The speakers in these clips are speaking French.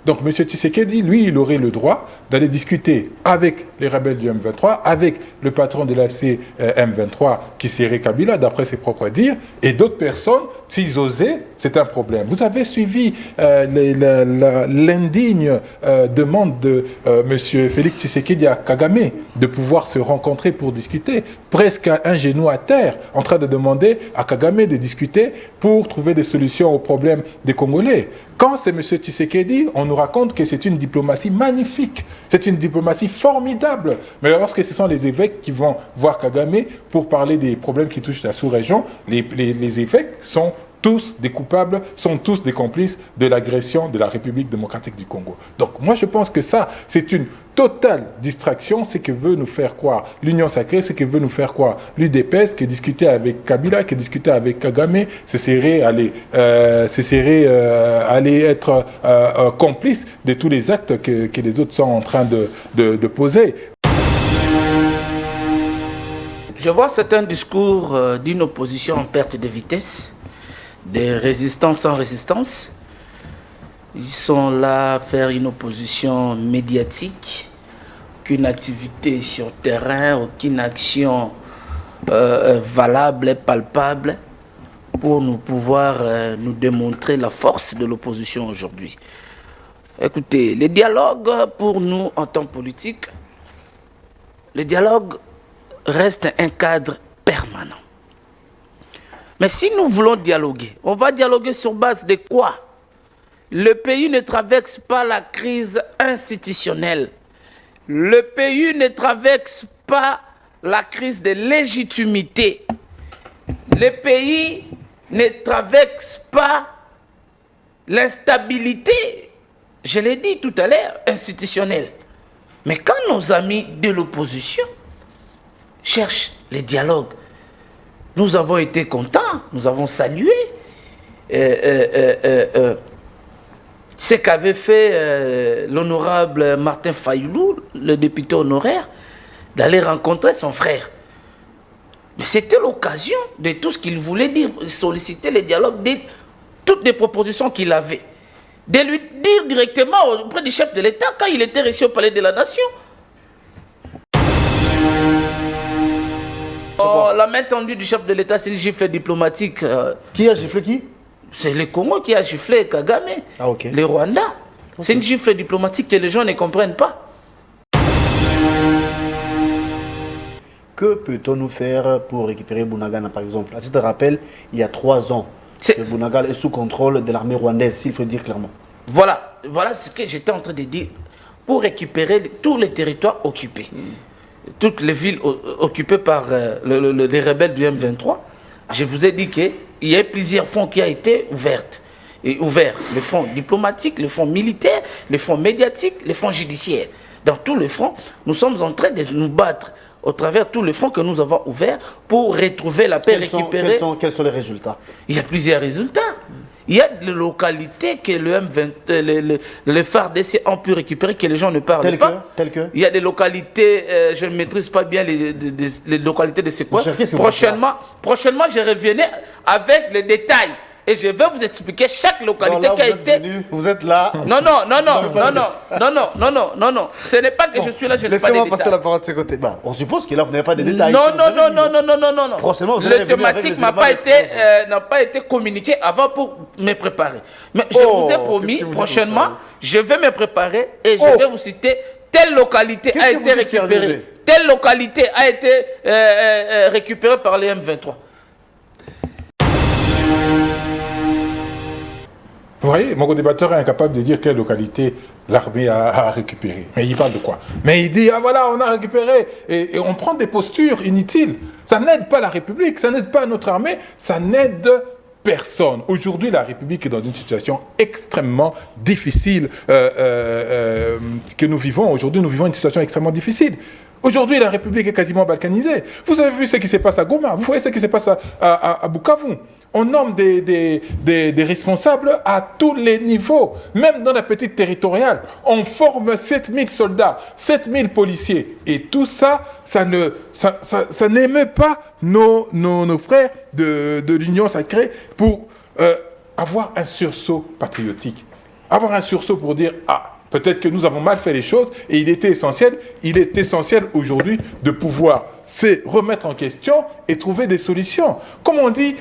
Donc M. Tshisekedi, lui, il aurait le droit d'aller discuter avec les rebelles du M23, avec le patron de l'AFC M23, qui serait Kabila, d'après ses propres dires, et d'autres personnes, s'ils osaient, c'est un problème. Vous avez suivi l'indigne demande de M. Félix Tshisekedi à Kagame de pouvoir se rencontrer pour discuter, presque un genou à terre, en train de demander à Kagame de discuter pour trouver des solutions aux problèmes des Congolais. Quand c'est M. Tshisekedi, on nous raconte que c'est une diplomatie magnifique, c'est une diplomatie formidable. Mais lorsque ce sont les évêques qui vont voir Kagame pour parler des problèmes qui touchent la sous-région, les évêques sont tous des coupables, sont tous des complices de l'agression de la République démocratique du Congo. Donc moi je pense que ça, c'est une totale distraction, c'est que veut nous faire croire l'Union sacrée, c'est que veut nous faire croire l'UDPS, qui discutait avec Kabila, qui discutait avec Kagame, ce serait aller être complice de tous les actes que les autres sont en train de poser. Je vois certains discours d'une opposition en perte de vitesse, des résistants sans résistance. Ils sont là à faire une opposition médiatique, qu'une activité sur terrain, aucune action valable et palpable pour nous pouvoir nous démontrer la force de l'opposition aujourd'hui. Écoutez, les dialogues pour nous en tant que politique, le dialogue reste un cadre permanent. Mais si nous voulons dialoguer, on va dialoguer sur base de quoi? Le pays ne traverse pas la crise institutionnelle. Le pays ne traverse pas la crise de légitimité. Le pays ne traverse pas l'instabilité, je l'ai dit tout à l'heure, institutionnelle. Mais quand nos amis de l'opposition cherchent les dialogues, nous avons été contents, nous avons salué ce qu'avait fait l'honorable Martin Fayoulou, le député honoraire, d'aller rencontrer son frère. Mais c'était l'occasion de tout ce qu'il voulait dire, solliciter le dialogue, de toutes les propositions qu'il avait, de lui dire directement auprès du chef de l'État quand il était reçu au Palais de la Nation. La main tendue du chef de l'État, c'est une gifle diplomatique. Qui a giflé qui? C'est le Congo qui a giflé Kagame, le Rwanda. C'est une gifle diplomatique que les gens ne comprennent pas. Que peut-on nous faire pour récupérer Bunagana, par exemple? À titre de rappel, il y a 3 ans, que Bunagana est sous contrôle de l'armée rwandaise, s'il faut dire clairement. Voilà ce que j'étais en train de dire. Pour récupérer tous les territoires occupés. Toutes les villes occupées par les rebelles du M23, je vous ai dit qu'il y a plusieurs fonds qui ont été ouverts. Le fonds diplomatique, le fonds militaire, le fonds médiatique, le fonds judiciaire. Dans tous les fronts, nous sommes en train de nous battre au travers tous les fronts que nous avons ouverts pour retrouver la paix, récupérer... Quels sont les résultats? Il y a plusieurs résultats. Il y a des localités que les FARDC ont pu récupérer, que les gens ne parlent pas. Il y a des localités, je ne maîtrise pas bien les localités de ces coins. Prochainement, je reviendrai avec les détails. Et je vais vous expliquer chaque localité qui a été... Vous êtes là. Non. Ce n'est pas que je suis là, je n'ai pas de détails. Laissez-moi passer la parole de ce côté. On suppose que là, vous n'avez pas de détails. Non. Prochainement, le thématique n'a pas été communiqué avant pour me préparer. Mais je vous ai promis, prochainement, je vais me préparer et je vais vous citer telle localité a été récupérée. Telle localité a été récupérée par les M23. Vous voyez, mon co-débatteur est incapable de dire quelle localité l'armée a récupéré. Mais il parle de quoi? Mais il dit, ah voilà, on a récupéré. Et on prend des postures inutiles. Ça n'aide pas la République, ça n'aide pas notre armée, ça n'aide personne. Aujourd'hui, la République est dans une situation extrêmement difficile que nous vivons. Aujourd'hui, nous vivons une situation extrêmement difficile. Aujourd'hui, la République est quasiment balkanisée. Vous avez vu ce qui se passe à Goma, vous voyez ce qui se passe à Bukavu. On nomme des responsables à tous les niveaux, même dans la petite territoriale. On forme 7000 soldats, 7000 policiers. Et tout ça, ça n'émeut pas nos frères de l'Union sacrée pour avoir un sursaut patriotique. avoir un sursaut pour dire « Ah, peut-être que nous avons mal fait les choses et il est essentiel aujourd'hui de pouvoir se remettre en question et trouver des solutions. » Comme on dit,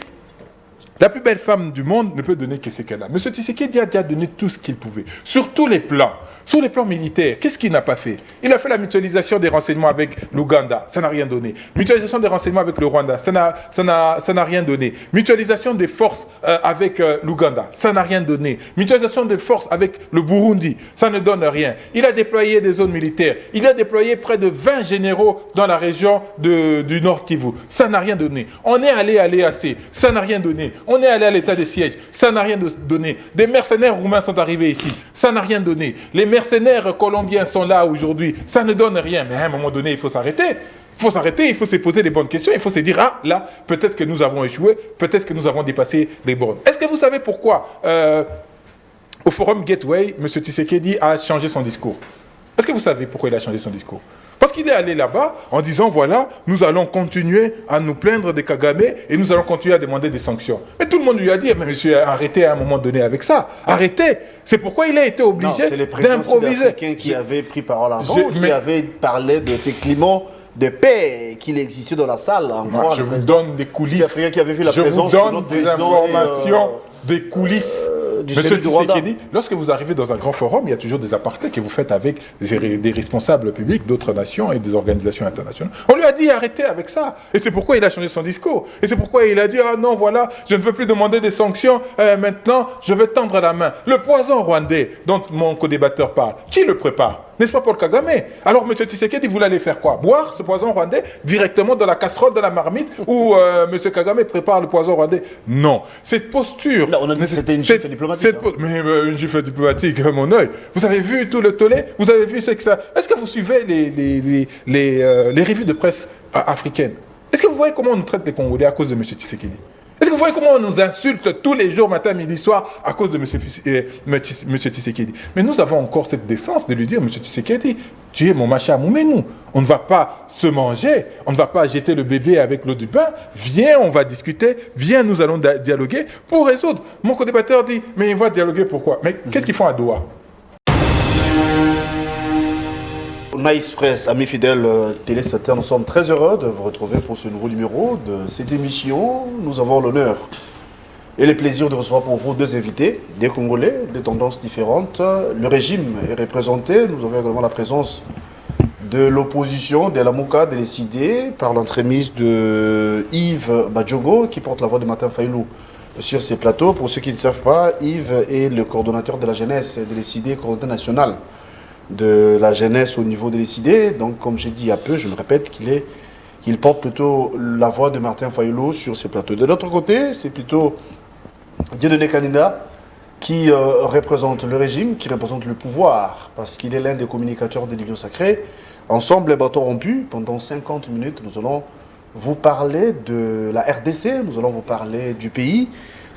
la plus belle femme du monde ne peut donner que ce qu'elle a. M. Tshisekedi a déjà donné tout ce qu'il pouvait, sur tous les plans. Sur les plans militaires, qu'est-ce qu'il n'a pas fait? Il a fait la mutualisation des renseignements avec l'Ouganda, ça n'a rien donné. Mutualisation des renseignements avec le Rwanda, ça n'a rien donné. Mutualisation des forces avec l'Ouganda, ça n'a rien donné. Mutualisation des forces avec le Burundi, ça ne donne rien. Il a déployé des zones militaires. Il a déployé près de 20 généraux dans la région du Nord Kivu. Ça n'a rien donné. On est allé à l'EAC, ça n'a rien donné. On est allé à l'état de siège, ça n'a rien donné. Des mercenaires roumains sont arrivés ici, ça n'a rien donné. Les mercenaires colombiens sont là aujourd'hui, ça ne donne rien. Mais à un moment donné, il faut s'arrêter. Il faut s'arrêter, il faut se poser les bonnes questions, il faut se dire, ah là, peut-être que nous avons échoué, peut-être que nous avons dépassé les bornes. Est-ce que vous savez pourquoi au forum Gateway, M. Tshisekedi a changé son discours? Est-ce que vous savez pourquoi il a changé son discours? Parce qu'il est allé là-bas en disant, voilà, nous allons continuer à nous plaindre des Kagame et nous allons continuer à demander des sanctions. Mais tout le monde lui a dit, mais monsieur, arrêtez à un moment donné avec ça. Arrêtez. C'est pourquoi il a été obligé d'improviser. C'est quelqu'un qui avait pris parole avant, qui avait parlé de ces climats de paix qu'il existait dans la salle. Moi, je vous donne des coulisses. Qui avait vu la je vous donne des informations, des coulisses. Monsieur Tshisekedi, lorsque vous arrivez dans un grand forum, il y a toujours des apartés que vous faites avec des responsables publics d'autres nations et des organisations internationales. On lui a dit arrêtez avec ça. Et c'est pourquoi il a changé son discours. Et c'est pourquoi il a dit ah non, voilà, je ne veux plus demander des sanctions. Maintenant, je vais tendre la main. Le poison rwandais dont mon co-débatteur parle, qui le prépare? N'est-ce pas Paul Kagame? Alors M. Tshisekedi, vous allez faire quoi? Boire ce poison rwandais directement dans la casserole de la marmite où M. Kagame prépare le poison rwandais? Non. Cette posture... Là, on a dit que c'était une gifle diplomatique. Mais une gifle diplomatique, mon œil. Vous avez vu tout le tollé? Vous avez vu ce que ça... Est-ce que vous suivez les revues de presse africaines? Est-ce que vous voyez comment on nous traite les Congolais à cause de M. Tshisekedi? Est-ce que vous voyez comment on nous insulte tous les jours, matin, midi, soir, à cause de M. Tshisekedi? Mais nous avons encore cette décence de lui dire, M. Tshisekedi, tu es mon macha Moumenou. On ne va pas se manger, on ne va pas jeter le bébé avec l'eau du bain. Viens, on va discuter, viens, nous allons dialoguer pour résoudre. Mon co-débatteur dit, mais on va dialoguer pourquoi? Mais qu'est-ce qu'ils font à Doha? Nice Press, amis fidèles téléspectateurs, nous sommes très heureux de vous retrouver pour ce nouveau numéro de cette émission. Nous avons l'honneur et le plaisir de recevoir pour vous deux invités, des Congolais, de tendances différentes. Le régime est représenté, nous avons également la présence de l'opposition, de la Mouka, de l'ECD, par l'entremise de Yves Badjogo, qui porte la voix de Martin Fayulu sur ces plateaux. Pour ceux qui ne savent pas, Yves est le coordonnateur de la jeunesse de l'ECD, coordonnateur national de la jeunesse au niveau de l'ECD. Donc, comme j'ai dit il y a peu, je me répète qu'il porte plutôt la voix de Martin Fayulu sur ces plateaux. De l'autre côté, c'est plutôt Dieudonné Kanida qui représente le régime, qui représente le pouvoir, parce qu'il est l'un des communicateurs de l'Union sacrée. Ensemble, les bâtons rompus, pendant 50 minutes, nous allons vous parler de la RDC, nous allons vous parler du pays,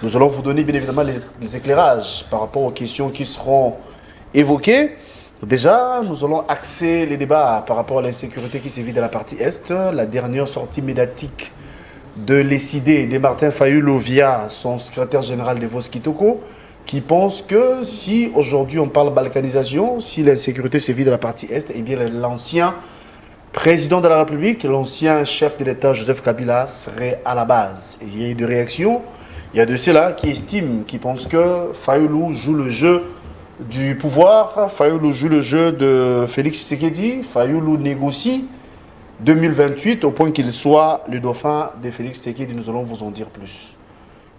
nous allons vous donner bien évidemment les éclairages par rapport aux questions qui seront évoquées. Déjà, nous allons axer les débats par rapport à l'insécurité qui sévit dans la partie Est. La dernière sortie médiatique de l'ECD, de Martin Fayulu via son secrétaire général de Kitoko, qui pense que si aujourd'hui on parle balkanisation, si l'insécurité sévit dans la partie Est, eh bien l'ancien président de la République, l'ancien chef de l'État Joseph Kabila serait à la base. Et il y a eu des réactions. Il y a de ceux-là qui estiment, qui pensent que Fayulu joue le jeu du pouvoir, Fayulu joue le jeu de Félix Tshisekedi, Fayulu négocie 2028 au point qu'il soit le dauphin de Félix Tshisekedi. Nous allons vous en dire plus.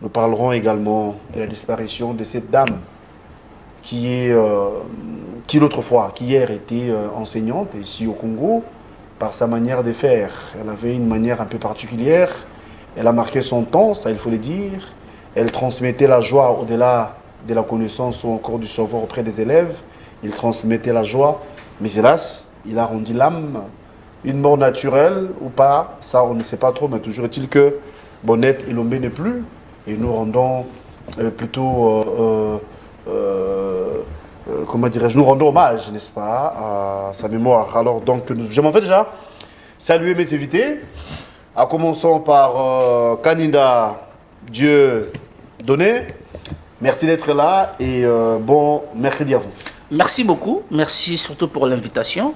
Nous parlerons également de la disparition de cette dame qui hier était enseignante ici au Congo, par sa manière de faire. Elle avait une manière un peu particulière, elle a marqué son temps, ça il faut le dire. Elle transmettait la joie au-delà de la connaissance ou encore du savoir auprès des élèves. Il transmettait la joie, mais hélas, il a rendu l'âme. Une mort naturelle ou pas, ça on ne sait pas trop, mais toujours est-il que Bonnette Elombe n'est plus. Et nous rendons comment dirais-je, nous rendons hommage, n'est-ce pas, à sa mémoire. Alors donc, je m'en vais déjà saluer mes invités, en commençant par Kanida Dieudonné. Merci d'être là et bon mercredi à vous. Merci beaucoup. Merci surtout pour l'invitation.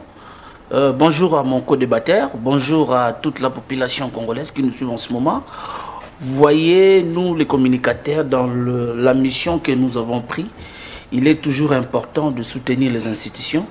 Bonjour à mon co-débatteur. Bonjour à toute la population congolaise qui nous suit en ce moment. Vous voyez, nous les communicateurs, dans la mission que nous avons prise, il est toujours important de soutenir les institutions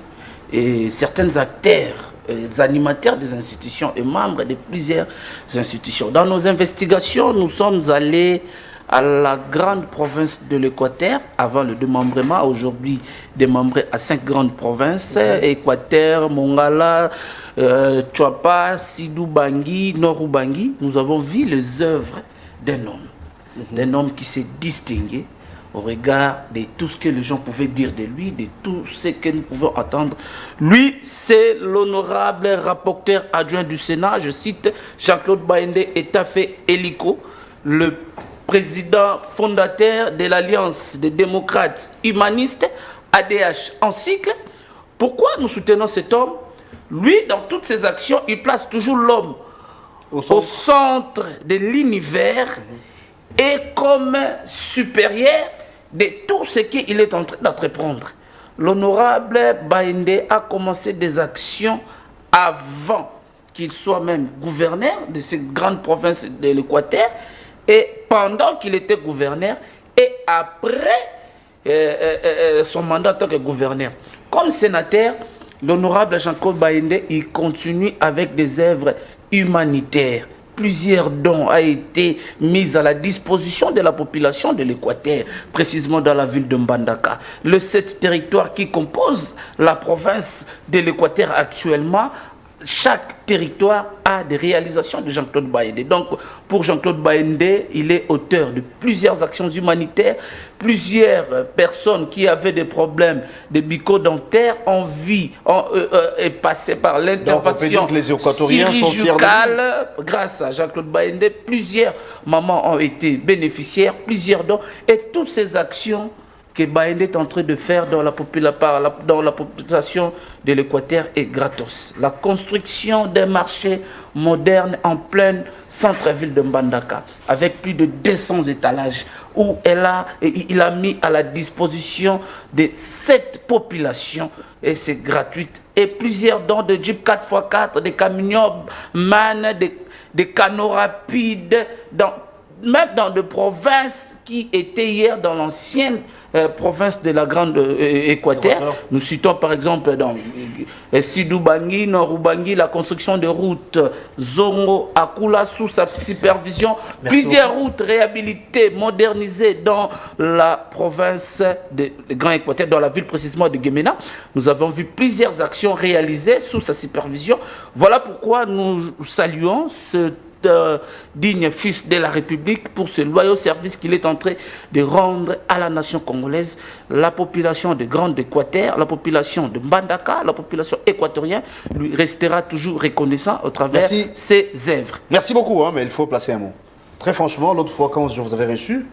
et certains acteurs, les animateurs des institutions et membres de plusieurs institutions. Dans nos investigations, nous sommes allés à la grande province de l'Équateur, avant le démembrement, aujourd'hui démembré à 5 grandes provinces, Équateur, Mongala, Tchouapa, Sidou Bangui, Nord Ubangi. Nous avons vu les œuvres d'un homme qui s'est distingué au regard de tout ce que les gens pouvaient dire de lui, de tout ce que nous pouvons entendre. Lui, c'est l'honorable rapporteur adjoint du Sénat, je cite Jean-Claude Baïndé Etafé Hélico, le président fondateur de l'Alliance des démocrates humanistes, ADH en cycle. Pourquoi nous soutenons cet homme? Lui, dans toutes ses actions, il place toujours l'homme au centre de l'univers et comme supérieur de tout ce qu'il est en train d'entreprendre. L'honorable Baïndé a commencé des actions avant qu'il soit même gouverneur de cette grande province de l'Équateur, et pendant qu'il était gouverneur et après son mandat en tant que gouverneur. Comme sénateur, l'honorable Jean-Claude Baïndé, il continue avec des œuvres humanitaires. Plusieurs dons ont été mis à la disposition de la population de l'Équateur, précisément dans la ville de Mbandaka. Le 7 territoires qui composent la province de l'Équateur actuellement, chaque territoire a des réalisations de Jean-Claude Baïndé. Donc, pour Jean-Claude Baïndé, il est auteur de plusieurs actions humanitaires. Plusieurs personnes qui avaient des problèmes de bico-dentaires est passé par l'intervention chirurgicale. Grâce à Jean-Claude Baïndé, plusieurs mamans ont été bénéficiaires, plusieurs dons. Et toutes ces actions que Baïndé est en train de faire dans la population de l'Équateur est gratos. La construction d'un marché moderne en pleine centre-ville de Mbandaka, avec plus de 200 étalages, où il a mis à la disposition de cette population, et c'est gratuit. Et plusieurs dons de Jeep 4x4, des camions MAN, des canaux rapides, même dans des provinces qui étaient hier dans l'ancienne province de la Grande Équateur. Nous citons par exemple dans Sidou Bangui, Nord Ubangi, la construction de routes Zongo, Akula sous sa supervision. Plusieurs routes réhabilitées, modernisées dans la province de Grand Équateur, dans la ville précisément de Guémena. Nous avons vu plusieurs actions réalisées sous sa supervision. Voilà pourquoi nous saluons ce digne fils de la République pour ce loyal service qu'il est en train de rendre à la nation congolaise. La population de Grande Équateur, la population de Mbandaka, la population équatorienne lui restera toujours reconnaissant au travers ses œuvres. Merci beaucoup, mais il faut placer un mot. Très franchement, l'autre fois quand je vous avais reçu,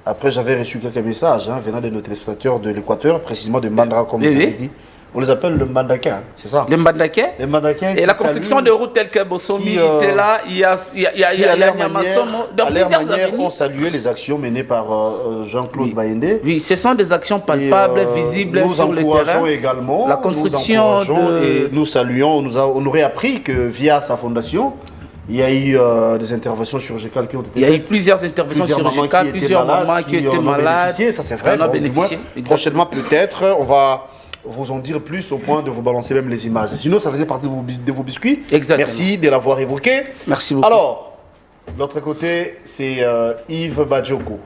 après j'avais reçu quelques messages venant de nos téléspectateurs de l'Équateur, précisément de Mbandaka, comme vous avez dit. On les appelle le Mbandaka, c'est ça? Le Mbandaka. Les Mbandaka. Et la construction de routes telles que Bossomi était là, il y a Nyamasomo. Dans plusieurs avenues. On saluait les actions menées par Jean-Claude Baïndé. Oui, ce sont des actions palpables, visibles sur le terrain. Nous encourageons également. La construction et nous saluons. On aurait appris que via sa fondation, il y a eu des interventions chirurgicales qui ont été faites. Il y a eu plusieurs interventions chirurgicales, plusieurs mamans qui étaient malades. Ça c'est vrai. Prochainement peut-être, on va vous en dire plus au point de vous balancer même les images. Sinon, ça faisait partie de vos biscuits. Exactement. Merci de l'avoir évoqué. Merci beaucoup. Alors, de l'autre côté, c'est Yves Badjoko,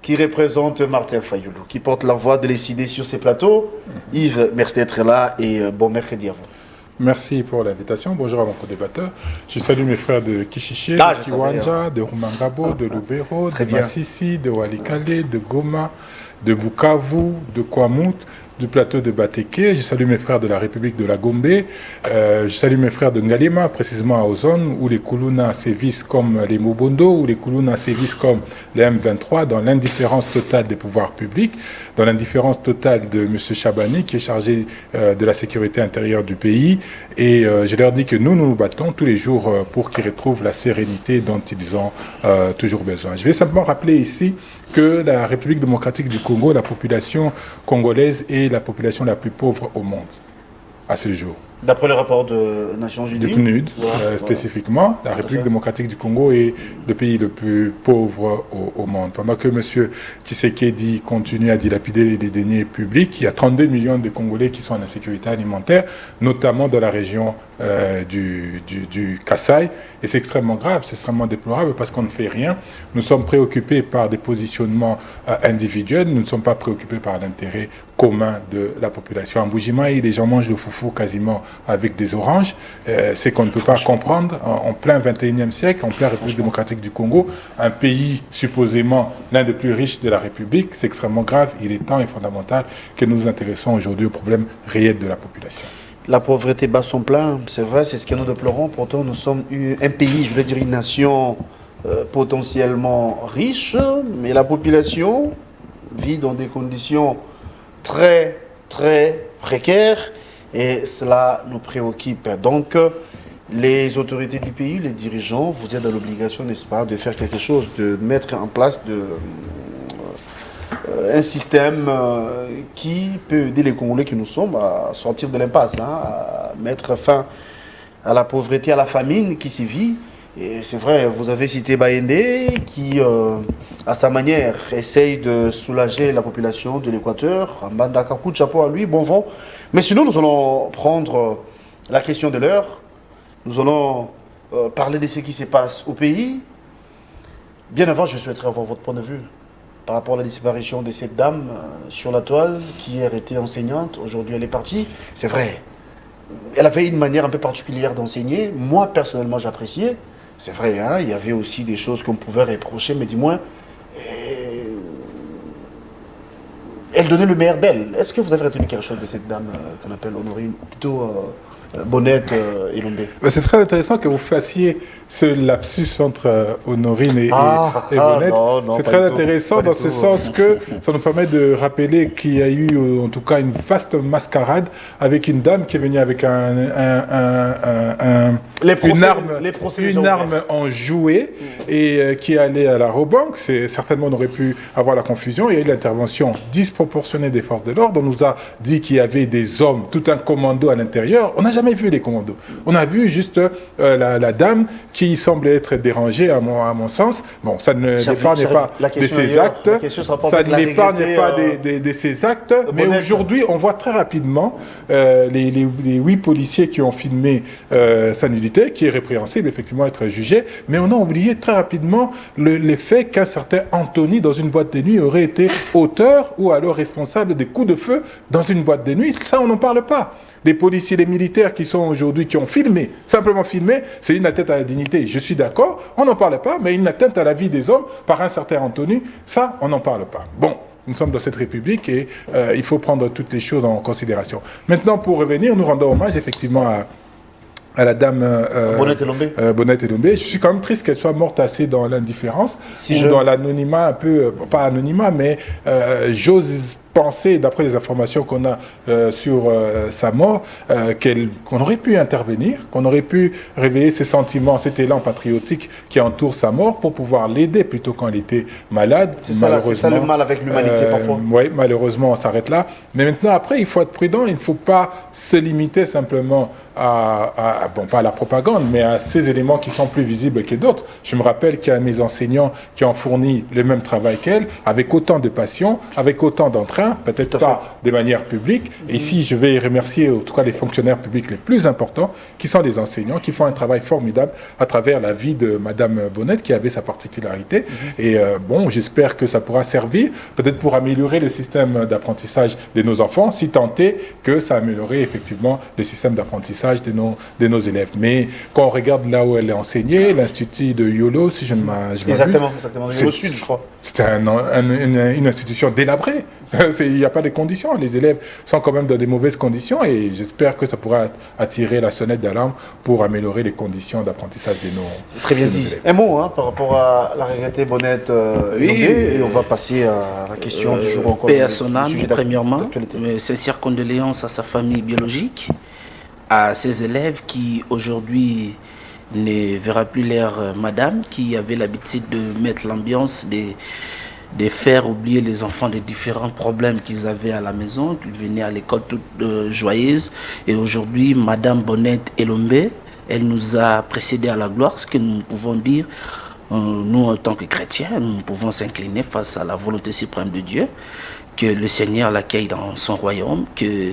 qui représente Martin Fayoulou, qui porte la voix de l'ECD sur ces plateaux. Yves, merci d'être là et bon mercredi à vous. Merci pour l'invitation. Bonjour à mon co-débatteur. Je salue mes frères de Kishiché, de Kiwanja, de Rumangabo, de Lubero, de Massissi, de Walikale, de Goma, de Bukavu, de Kwamut, du plateau de Bateke. Je salue mes frères de la République de la Gombe. Je salue mes frères de Ngalema, précisément à Ozone, où les Kuluna sévissent comme les Mobondo, où les Kuluna sévissent comme les M23, dans l'indifférence totale des pouvoirs publics, dans l'indifférence totale de M. Chabani, qui est chargé de la sécurité intérieure du pays. Et je leur dis que nous nous battons tous les jours pour qu'ils retrouvent la sérénité dont ils ont toujours besoin. Je vais simplement rappeler ici que la République démocratique du Congo, la population congolaise est la population la plus pauvre au monde à ce jour. D'après le rapport de Nations Unies. Du PNUD, spécifiquement, la République démocratique du Congo est le pays le plus pauvre au monde. Pendant que M. Tshisekedi continue à dilapider les deniers publics, il y a 32 millions de Congolais qui sont en insécurité alimentaire, notamment dans la région du Kasaï. Et c'est extrêmement grave, c'est extrêmement déplorable parce qu'on ne fait rien. Nous sommes préoccupés par des positionnements individuels, nous ne sommes pas préoccupés par l'intérêt commun de la population. En Bujimaï, les gens mangent le foufou quasiment avec des oranges. C'est qu'on ne peut pas comprendre en plein 21e siècle, en plein République démocratique du Congo, un pays supposément l'un des plus riches de la République. C'est extrêmement grave. Il est temps et fondamental que nous nous intéressons aujourd'hui aux problèmes réels de la population. La pauvreté bat son plein, c'est vrai, c'est ce que nous déplorons. Pourtant, nous sommes un pays, je veux dire une nation potentiellement riche, mais la population vit dans des conditions très, très précaires et cela nous préoccupe. Donc, les autorités du pays, les dirigeants, vous êtes dans l'obligation, n'est-ce pas, de faire quelque chose, de mettre en place un système qui peut aider les Congolais que nous sommes à sortir de l'impasse, à mettre fin à la pauvreté, à la famine qui sévit. Et c'est vrai, vous avez cité Bayende qui, à sa manière, essaye de soulager la population de l'Équateur. Mbandaka, coup de chapeau à lui, bon vent. Mais sinon, nous allons prendre la question de l'heure. Nous allons parler de ce qui se passe au pays. Bien avant, je souhaiterais avoir votre point de vue par rapport à la disparition de cette dame sur la toile qui hier était enseignante. Aujourd'hui, elle est partie. C'est vrai, elle avait une manière un peu particulière d'enseigner. Moi, personnellement, j'appréciais. C'est vrai, hein, il y avait aussi des choses qu'on pouvait reprocher, mais du moins, elle donnait le meilleur d'elle. Est-ce que vous avez retenu quelque chose de cette dame qu'on appelle Honorine, plutôt Bonnette et Lombé? C'est très intéressant que vous fassiez ce lapsus entre Honorine et Bonnette. C'est très intéressant dans ce sens que ça nous permet de rappeler qu'il y a eu en tout cas une vaste mascarade avec une dame qui est venue avec une arme en jouet et qui est allée à la Robank. Certainement on aurait pu avoir la confusion. Il y a eu l'intervention disproportionnée des forces de l'ordre. On nous a dit qu'il y avait des hommes, tout un commando à l'intérieur. On n'a jamais vu les commandos. On a vu juste la dame qui semblait être dérangée à mon sens. Bon, ça ne l'épargne pas de ses actes. Ça ne l'épargne pas de ses actes. Mais aujourd'hui, on voit très rapidement les 8 policiers qui ont filmé sa nudité, qui est répréhensible, effectivement, être jugé. Mais on a oublié très rapidement le fait qu'un certain Anthony, dans une boîte de nuit, aurait été auteur ou alors responsable des coups de feu dans une boîte de nuit. Ça, on n'en parle pas. Les policiers, les militaires qui sont aujourd'hui, qui ont filmé, simplement filmé, c'est une atteinte à la dignité. Je suis d'accord, on n'en parle pas, mais une atteinte à la vie des hommes par un certain Anthony, ça, on n'en parle pas. Bon, nous sommes dans cette République et il faut prendre toutes les choses en considération. Maintenant, pour revenir, nous rendons hommage effectivement à la dame Bonnette et Lombé. Je suis quand même triste qu'elle soit morte assez dans l'indifférence, ou dans l'anonymat un peu, pas anonymat, mais j'ose penser, d'après les informations qu'on a sur sa mort, qu'on aurait pu intervenir, qu'on aurait pu réveiller ses sentiments, cet élan patriotique qui entoure sa mort pour pouvoir l'aider plutôt quand elle était malade. C'est ça le mal avec l'humanité parfois. Oui, malheureusement, on s'arrête là. Mais maintenant, après, il faut être prudent, il ne faut pas se limiter simplement bon, pas à la propagande, mais à ces éléments qui sont plus visibles que d'autres. Je me rappelle qu'il y a mes enseignants qui ont fourni le même travail qu'elle, avec autant de passion, avec autant d'entrain, peut-être pas de manière publique. Et ici, je vais remercier en tout cas les fonctionnaires publics les plus importants, qui sont les enseignants, qui font un travail formidable à travers la vie de Madame Bonnette, qui avait sa particularité. Et bon, j'espère que ça pourra servir, peut-être pour améliorer le système d'apprentissage de nos enfants, si tant est que ça améliorerait effectivement le système d'apprentissage de nos élèves. Mais quand on regarde là où elle est enseignée, l'Institut de Yolo, si je ne m'abuse... Exactement, Yolo Sud, je crois. C'était une institution délabrée. Il n'y a pas de conditions. Les élèves sont quand même dans des mauvaises conditions et j'espère que ça pourra attirer la sonnette d'alarme pour améliorer les conditions d'apprentissage de nos Très bien dit. Élèves. Un mot par rapport à la regrettée Bonnette et on va passer à la question du jour encore. Paix à son âme, premièrement. Mes sincères condoléances à sa famille biologique, à ses élèves qui aujourd'hui ne verra plus leur madame qui avait l'habitude de mettre l'ambiance de faire oublier les enfants des différents problèmes qu'ils avaient à la maison, qu'ils venaient à l'école toute joyeuse. Et aujourd'hui, Madame Bonnette Elombe, elle nous a précédés à la gloire, ce que nous pouvons dire, nous en tant que chrétiens, nous pouvons s'incliner face à la volonté suprême de Dieu, que le Seigneur l'accueille dans son royaume, que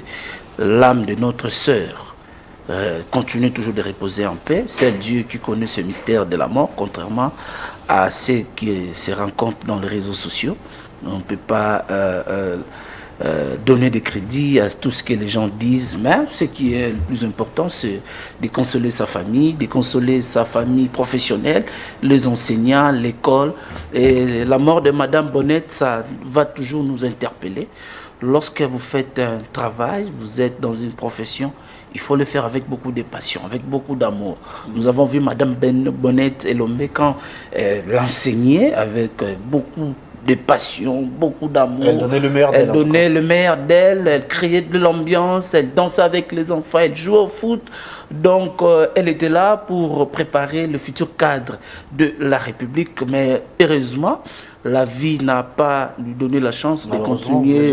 l'âme de notre sœur continue toujours de reposer en paix. C'est Dieu qui connaît ce mystère de la mort, contrairement à ceux qui se rencontrent dans les réseaux sociaux. On ne peut pas donner de crédit à tout ce que les gens disent, mais ce qui est le plus important, c'est de consoler sa famille professionnelle, les enseignants, l'école. Et la mort de Madame Bonnette, ça va toujours nous interpeller. Lorsque vous faites un travail, vous êtes dans une profession, il faut le faire avec beaucoup de passion, avec beaucoup d'amour. Nous avons vu Madame Bonnette Elombe quand elle enseignait avec beaucoup de passion, beaucoup d'amour. Elle donnait le meilleur d'elle. Elle donnait le meilleur d'elle, elle créait de l'ambiance, elle dansait avec les enfants, elle jouait au foot. Donc, elle était là pour préparer le futur cadre de la République. Mais heureusement, la vie n'a pas lui donné la chance de continuer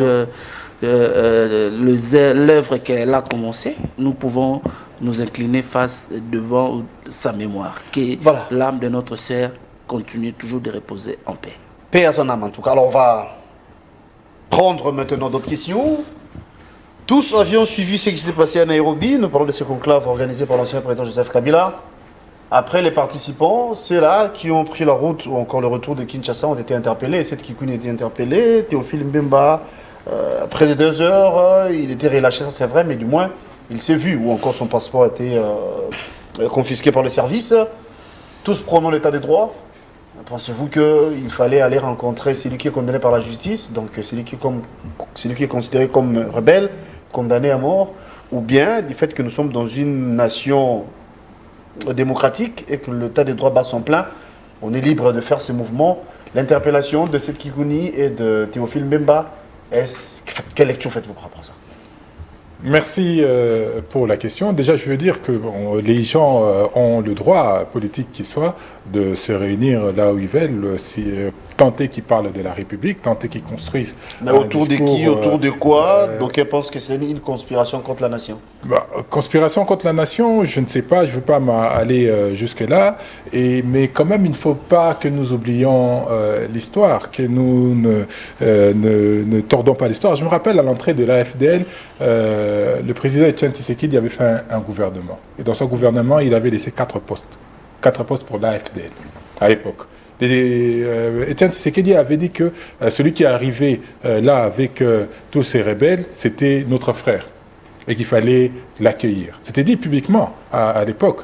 l'œuvre qu'elle a commencée. Nous pouvons nous incliner face devant sa mémoire. Que l'âme de notre sœur continue toujours de reposer en paix. Paix à son âme en tout cas. Alors on va prendre maintenant d'autres questions. Tous avions suivi ce qui s'était passé à Nairobi. Nous parlons de ce conclave organisé par l'ancien président Joseph Kabila. Après, les participants, c'est là qui ont pris la route ou encore le retour de Kinshasa ont été interpellés. Cette Kikouni a été interpellé. Théophile Mbemba, après de 2 heures, il était relâché, ça c'est vrai, mais du moins, il s'est vu. Ou encore son passeport a été confisqué par le service. Tous prenons l'état des droits. Pensez-vous qu'il fallait aller rencontrer celui qui est condamné par la justice, donc celui qui est considéré comme rebelle, condamné à mort, ou bien du fait que nous sommes dans une nation démocratique et que l'état des droits bat son plein, on est libre de faire ces mouvements. L'interpellation de cette Kikouni et de Théophile Mbemba, quelle lecture faites-vous par rapport à ça? Merci pour la question. Déjà, je veux dire que les gens ont le droit, politique qu'il soit, de se réunir là où ils veulent, tenter qu'ils parlent de la République, tenter qu'ils construisent. Mais autour de qui, autour de quoi? Donc elle pense que c'est une conspiration contre la nation. Conspiration contre la nation, je ne sais pas, je ne veux pas aller jusque-là, mais quand même, il ne faut pas que nous oublions l'histoire, que nous ne tordons pas l'histoire. Je me rappelle à l'entrée de l'AFDL, le président Etienne Tshisekedi avait fait un gouvernement. Et dans son gouvernement, il avait laissé 4 postes. 4 postes pour l'AFDL, à l'époque. Etienne Tshisekedi avait dit que celui qui est arrivé là avec tous ces rebelles, c'était notre frère et qu'il fallait l'accueillir. C'était dit publiquement à l'époque.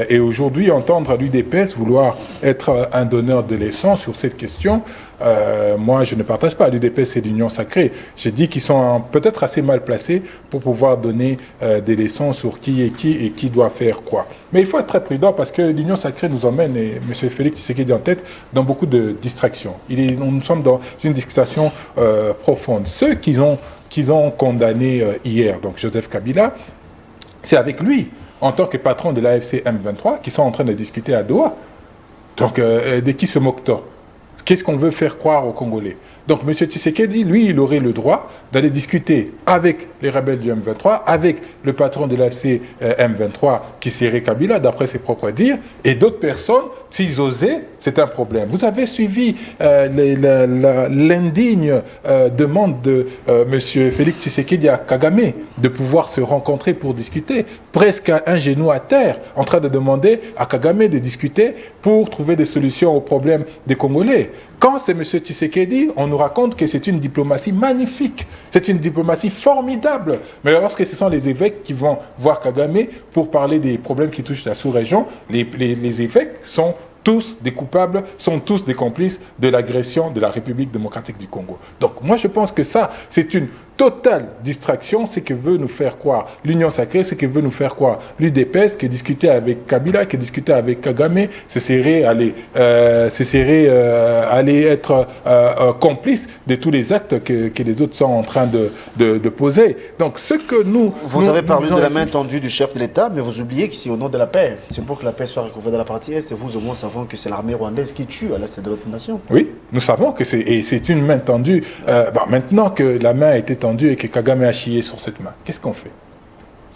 Et aujourd'hui, entendre l'UDPS vouloir être un donneur de leçons sur cette question, moi je ne partage pas. L'UDPS et l'Union Sacrée. J'ai dit qu'ils sont peut-être assez mal placés pour pouvoir donner des leçons sur qui est qui et qui doit faire quoi. Mais il faut être très prudent parce que l'Union Sacrée nous emmène, et M. Félix Tshisekedi en tête, dans beaucoup de distractions. Nous sommes dans une distraction profonde. Ceux qu'ils ont condamné hier, donc Joseph Kabila, c'est avec lui, en tant que patron de l'AFC M23, qui sont en train de discuter à Doha. Donc, de qui se moque-t-on? Qu'est-ce qu'on veut faire croire aux Congolais? Donc, M. Tshisekedi, lui, il aurait le droit d'aller discuter avec les rebelles du M23, avec le patron de l'AFC M23, qui serait Kabila, d'après ses propres dires, et d'autres personnes, s'ils osaient, c'est un problème. Vous avez suivi l'indigne demande de M. Félix Tshisekedi à Kagame de pouvoir se rencontrer pour discuter, presque un genou à terre, en train de demander à Kagame de discuter pour trouver des solutions aux problèmes des Congolais. Quand c'est M. Tshisekedi, on nous raconte que c'est une diplomatie magnifique, c'est une diplomatie formidable. Mais lorsque ce sont les évêques qui vont voir Kagame pour parler des problèmes qui touchent la sous-région, les évêques sont tous des coupables, sont tous des complices de l'agression de la République démocratique du Congo. Donc moi je pense que ça, c'est une totale distraction, c'est que veut nous faire quoi? L'Union sacrée, c'est que veut nous faire quoi? L'UDPS, qui discutait avec Kabila, qui discutait avec Kagame, ce serait aller être complice de tous les actes que les autres sont en train de poser. Donc, ce que nous... Vous avez parlé de la main tendue du chef de l'État, mais vous oubliez que c'est au nom de la paix. C'est pour que la paix soit recouvrée dans la partie Est, et vous au moins savons que c'est l'armée rwandaise qui tue à l'Est de notre nation. Oui, nous savons que c'est une main tendue. Maintenant que la main a été tendue et que Kagame a chié sur cette main, qu'est-ce qu'on fait?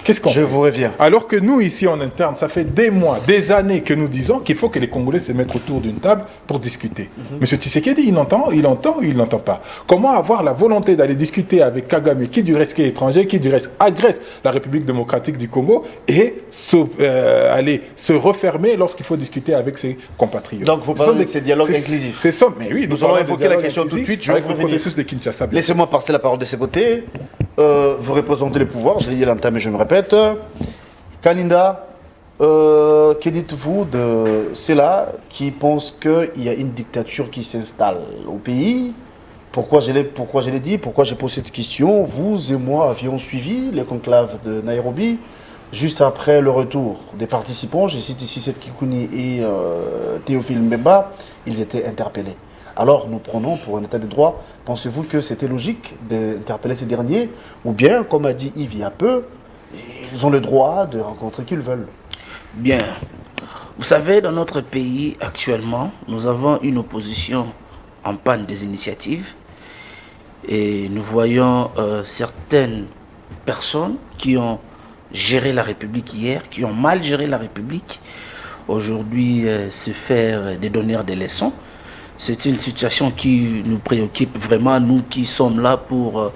Je vous reviens. Alors que nous, ici en interne, ça fait des mois, des années que nous disons qu'il faut que les Congolais se mettent autour d'une table pour discuter. Monsieur Tshisekedi, il entend ou il n'entend pas? Comment avoir la volonté d'aller discuter avec Kagame, qui du reste qui est étranger, qui du reste agresse la République démocratique du Congo, et aller se refermer lorsqu'il faut discuter avec ses compatriotes? Donc vous parlez de ces dialogues inclusifs. C'est ça, mais oui. Nous allons évoquer la question tout de suite. Je vais avec le processus de Kinshasa. Laissez-moi passer la parole de ces côtés. Vous représentez le pouvoir, je l'ai dit à l'entame et je me répète. Kalinda, que dites-vous de ceux-là qui pensent qu'il y a une dictature qui s'installe au pays? Pourquoi je l'ai dit? Pourquoi j'ai posé cette question? Vous et moi avions suivi les conclaves de Nairobi. Juste après le retour des participants, je cite ici Seth Kikouni et Théophile Mbemba, ils étaient interpellés. Alors nous prenons pour un état de droit. Pensez-vous que c'était logique d'interpeller ces derniers? Ou bien, comme a dit Yves il y a peu, ils ont le droit de rencontrer qui ils veulent? Bien. Vous savez, dans notre pays, actuellement, nous avons une opposition en panne des initiatives. Et nous voyons certaines personnes qui ont géré la République hier, qui ont mal géré la République, aujourd'hui se faire des donneurs de leçons. C'est une situation qui nous préoccupe vraiment, nous qui sommes là pour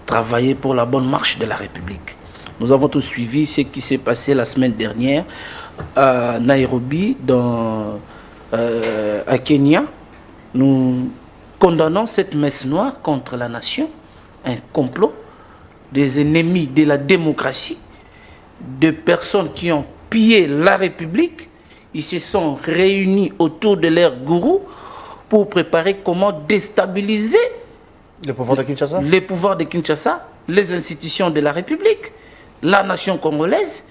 travailler pour la bonne marche de la République. Nous avons tous suivi ce qui s'est passé la semaine dernière à Nairobi, à Kenya. Nous condamnons cette messe noire contre la nation, un complot des ennemis de la démocratie, de personnes qui ont pillé la République. Ils se sont réunis autour de leur gourou pour préparer comment déstabiliser le pouvoir de Kinshasa, les institutions de la République, la nation congolaise,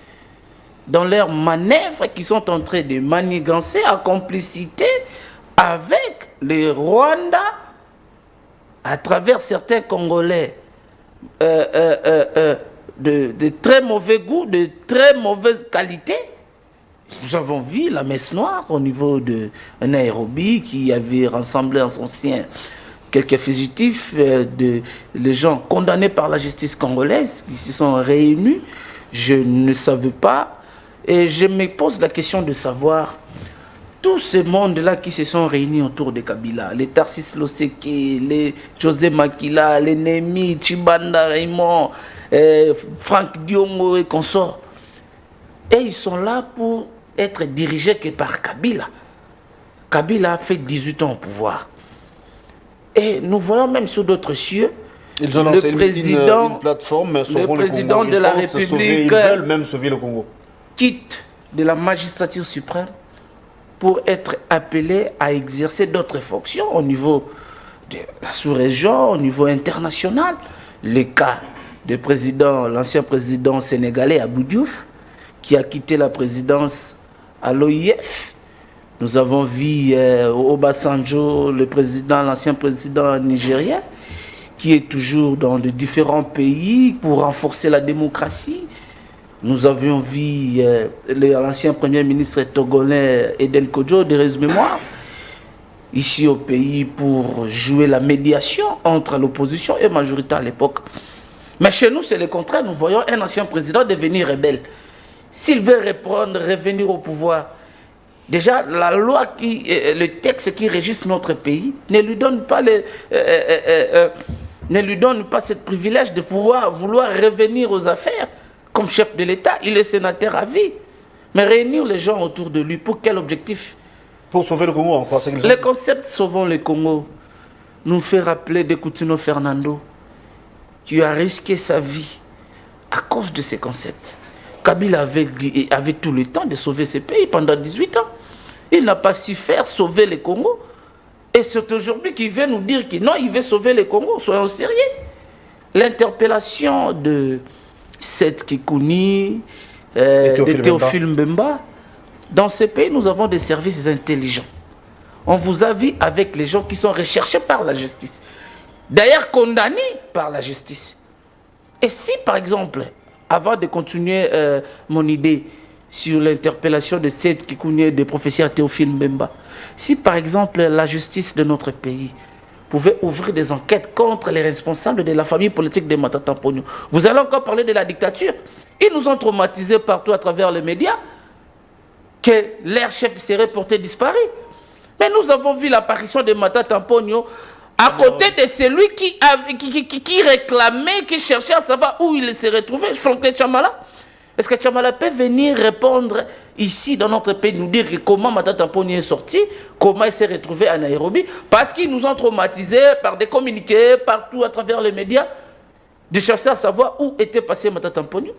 dans leurs manœuvres qui sont en train de manigancer en complicité avec les Rwandais à travers certains Congolais de très mauvais goût, de très mauvaise qualité. Nous avons vu la messe noire au niveau de Nairobi qui avait rassemblé en son sein quelques fugitifs, les gens condamnés par la justice congolaise qui se sont réunis. Je ne savais pas et je me pose la question de savoir tous ces mondes-là qui se sont réunis autour de Kabila, les Tarsis Loseke, les José Makila, les Nemi, Chibanda Raymond, Franck Diongo et consorts. Et ils sont là pour être dirigés que par Kabila. Kabila a fait 18 ans au pouvoir. Et nous voyons même sur d'autres cieux, ils ont lancé une plateforme, le président de la République, ils veulent même sauver le Congo, quitte de la magistrature suprême pour être appelé à exercer d'autres fonctions au niveau de la sous-région, au niveau international. Le cas du président, l'ancien président sénégalais Abdou Diouf, qui a quitté la présidence à l'OIF. Nous avons vu Obasanjo, l'ancien président nigérien, qui est toujours dans de différents pays pour renforcer la démocratie. Nous avions vu l'ancien premier ministre togolais Eden Kodjo, de mémoire, ici au pays pour jouer la médiation entre l'opposition et la majorité à l'époque. Mais chez nous, c'est le contraire. Nous voyons un ancien président devenir rebelle. S'il veut revenir au pouvoir, déjà, la loi, le texte qui régisse notre pays ne lui donne pas ce privilège de vouloir revenir aux affaires. Comme chef de l'État, il est sénateur à vie. Mais réunir les gens autour de lui, pour quel objectif? Pour sauver le Congo, en quoi? Le concept Sauvons le Congo nous fait rappeler de Coutinho Fernando, qui a risqué sa vie à cause de ces concepts. Kabila avait tout le temps de sauver ce pays pendant 18 ans. Il n'a pas su faire sauver le Congo. Et c'est aujourd'hui qu'il vient nous dire que non, il veut sauver le Congo. Soyons sérieux. l'interpellation de Seth Kikouni, de Théophile Mbemba, dans ces pays, nous avons des services intelligents. On vous a vu avec les gens qui sont recherchés par la justice. D'ailleurs condamnés par la justice. Et si, par exemple, avant de continuer mon idée sur l'interpellation de Seth Kikouni et du professeur Théophile Mbemba, si, par exemple, la justice de notre pays pouvait ouvrir des enquêtes contre les responsables de la famille politique de Matata Ponyo, vous allez encore parler de la dictature. Ils nous ont traumatisés partout à travers les médias que leur chef serait porté disparu. Mais nous avons vu l'apparition de Matata Ponyo à côté de celui qui réclamait, qui cherchait à savoir où il se retrouvait, Franklin Chamala. Est-ce que Chamala peut venir répondre ici dans notre pays, nous dire comment Matata Ponyo est sorti, comment il s'est retrouvé à Nairobi, parce qu'ils nous ont traumatisés par des communiqués partout à travers les médias, de chercher à savoir où était passé Matata Ponyo.